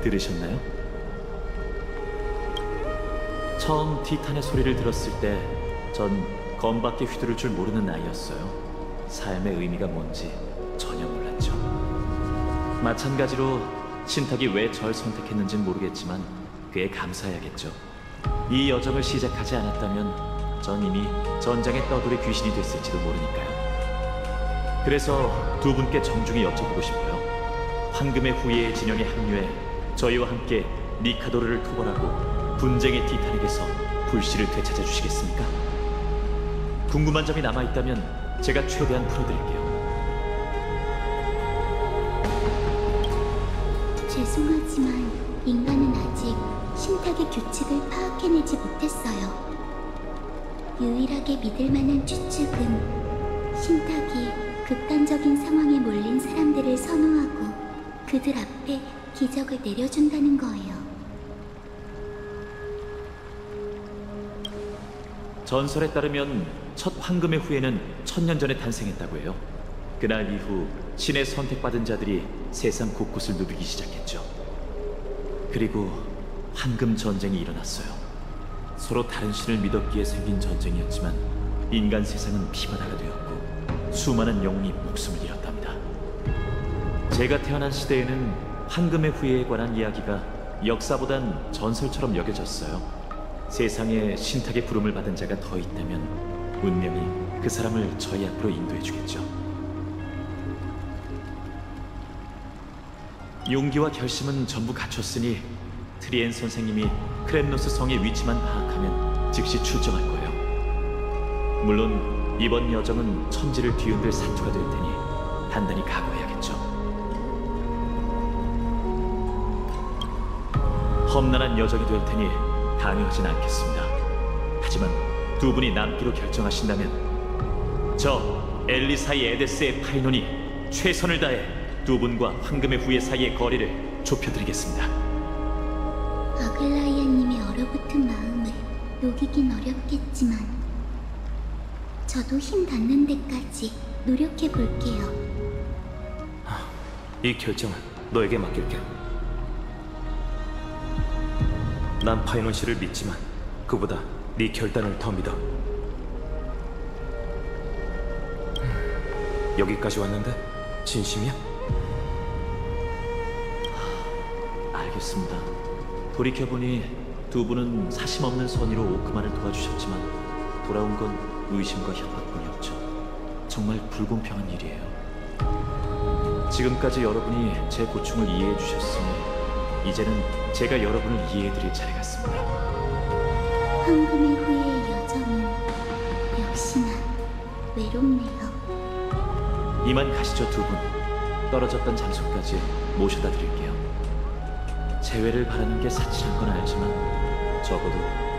들으셨나요? 처음 티탄의 소리를 들었을 때 전 검밖에 휘두를 줄 모르는 아이였어요. 삶의 의미가 뭔지 전혀 몰랐죠. 마찬가지로 신탁이 왜 절 선택했는지는 모르겠지만 그에 감사해야겠죠. 이 여정을 시작하지 않았다면 전 이미 전장의 떠돌이 귀신이 됐을지도 모르니까요. 그래서 두 분께 정중히 여쭤보고 싶어요. 황금의 후예의 진영에 합류해 저희와 함께 니카도르를 토벌하고 분쟁의 티탄에게서 불씨를 되찾아 주시겠습니까? 궁금한 점이 남아있다면 제가 최대한 풀어드릴게요. 죄송하지만 인간은 아직 신탁의 규칙을 파악해내지 못했어요. 유일하게 믿을 만한 추측은 신탁이 극단적인 상황에 몰린 사람들을 선호하고 그들 앞에 기적을 내려준다는 거예요. 전설에 따르면 첫 황금의 후예는 1000년 전에 탄생했다고 해요. 그날 이후 신의 선택받은 자들이 세상 곳곳을 누비기 시작했죠. 그리고 황금 전쟁이 일어났어요. 서로 다른 신을 믿었기에 생긴 전쟁이었지만 인간 세상은 피바다가 되었고 수많은 영웅이 목숨을 잃었답니다. 제가 태어난 시대에는 황금의 후예에 관한 이야기가 역사보단 전설처럼 여겨졌어요. 세상에 신탁의 부름을 받은 자가 더 있다면 운명이 그 사람을 저희 앞으로 인도해 주겠죠. 용기와 결심은 전부 갖췄으니 트리엔 선생님이 크렘노스 성의 위치만 파악하면 즉시 출정할 거예요. 물론 이번 여정은 천지를 뒤흔들 사투가 될 테니 단단히 각오해야겠죠. 험난한 여정이 될 테니 강요하진 않겠습니다. 하지만 두 분이 남기로 결정하신다면 저 엘리사이 에데스의 파이논이 최선을 다해 두 분과 황금의 후예 사이의 거리를 좁혀드리겠습니다. 아글라이아님의 얼어붙은 마음을 녹이긴 어렵겠지만 저도 힘 닿는 데까지 노력해 볼게요. 이 결정은 너에게 맡길게. 난 파이논 씨를 믿지만 그보다 네 결단을 더 믿어. 여기까지 왔는데 진심이야? 알겠습니다. 돌이켜보니 두 분은 사심 없는 선의로 오크만을 도와주셨지만 돌아온 건 의심과 협박뿐이었죠. 정말 불공평한 일이에요. 지금까지 여러분이 제 고충을 이해해 주셨으니 이제는 제가 여러분을 이해해드릴 차례 같습니다. 황금의 후예의 여정은 역시나 외롭네요. 이만 가시죠, 두 분. 떨어졌던 장소까지 모셔다 드릴게요. 재회를 바라는 게 사치한 건 알지만 적어도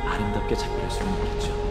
아름답게 작별할 수는 있겠죠.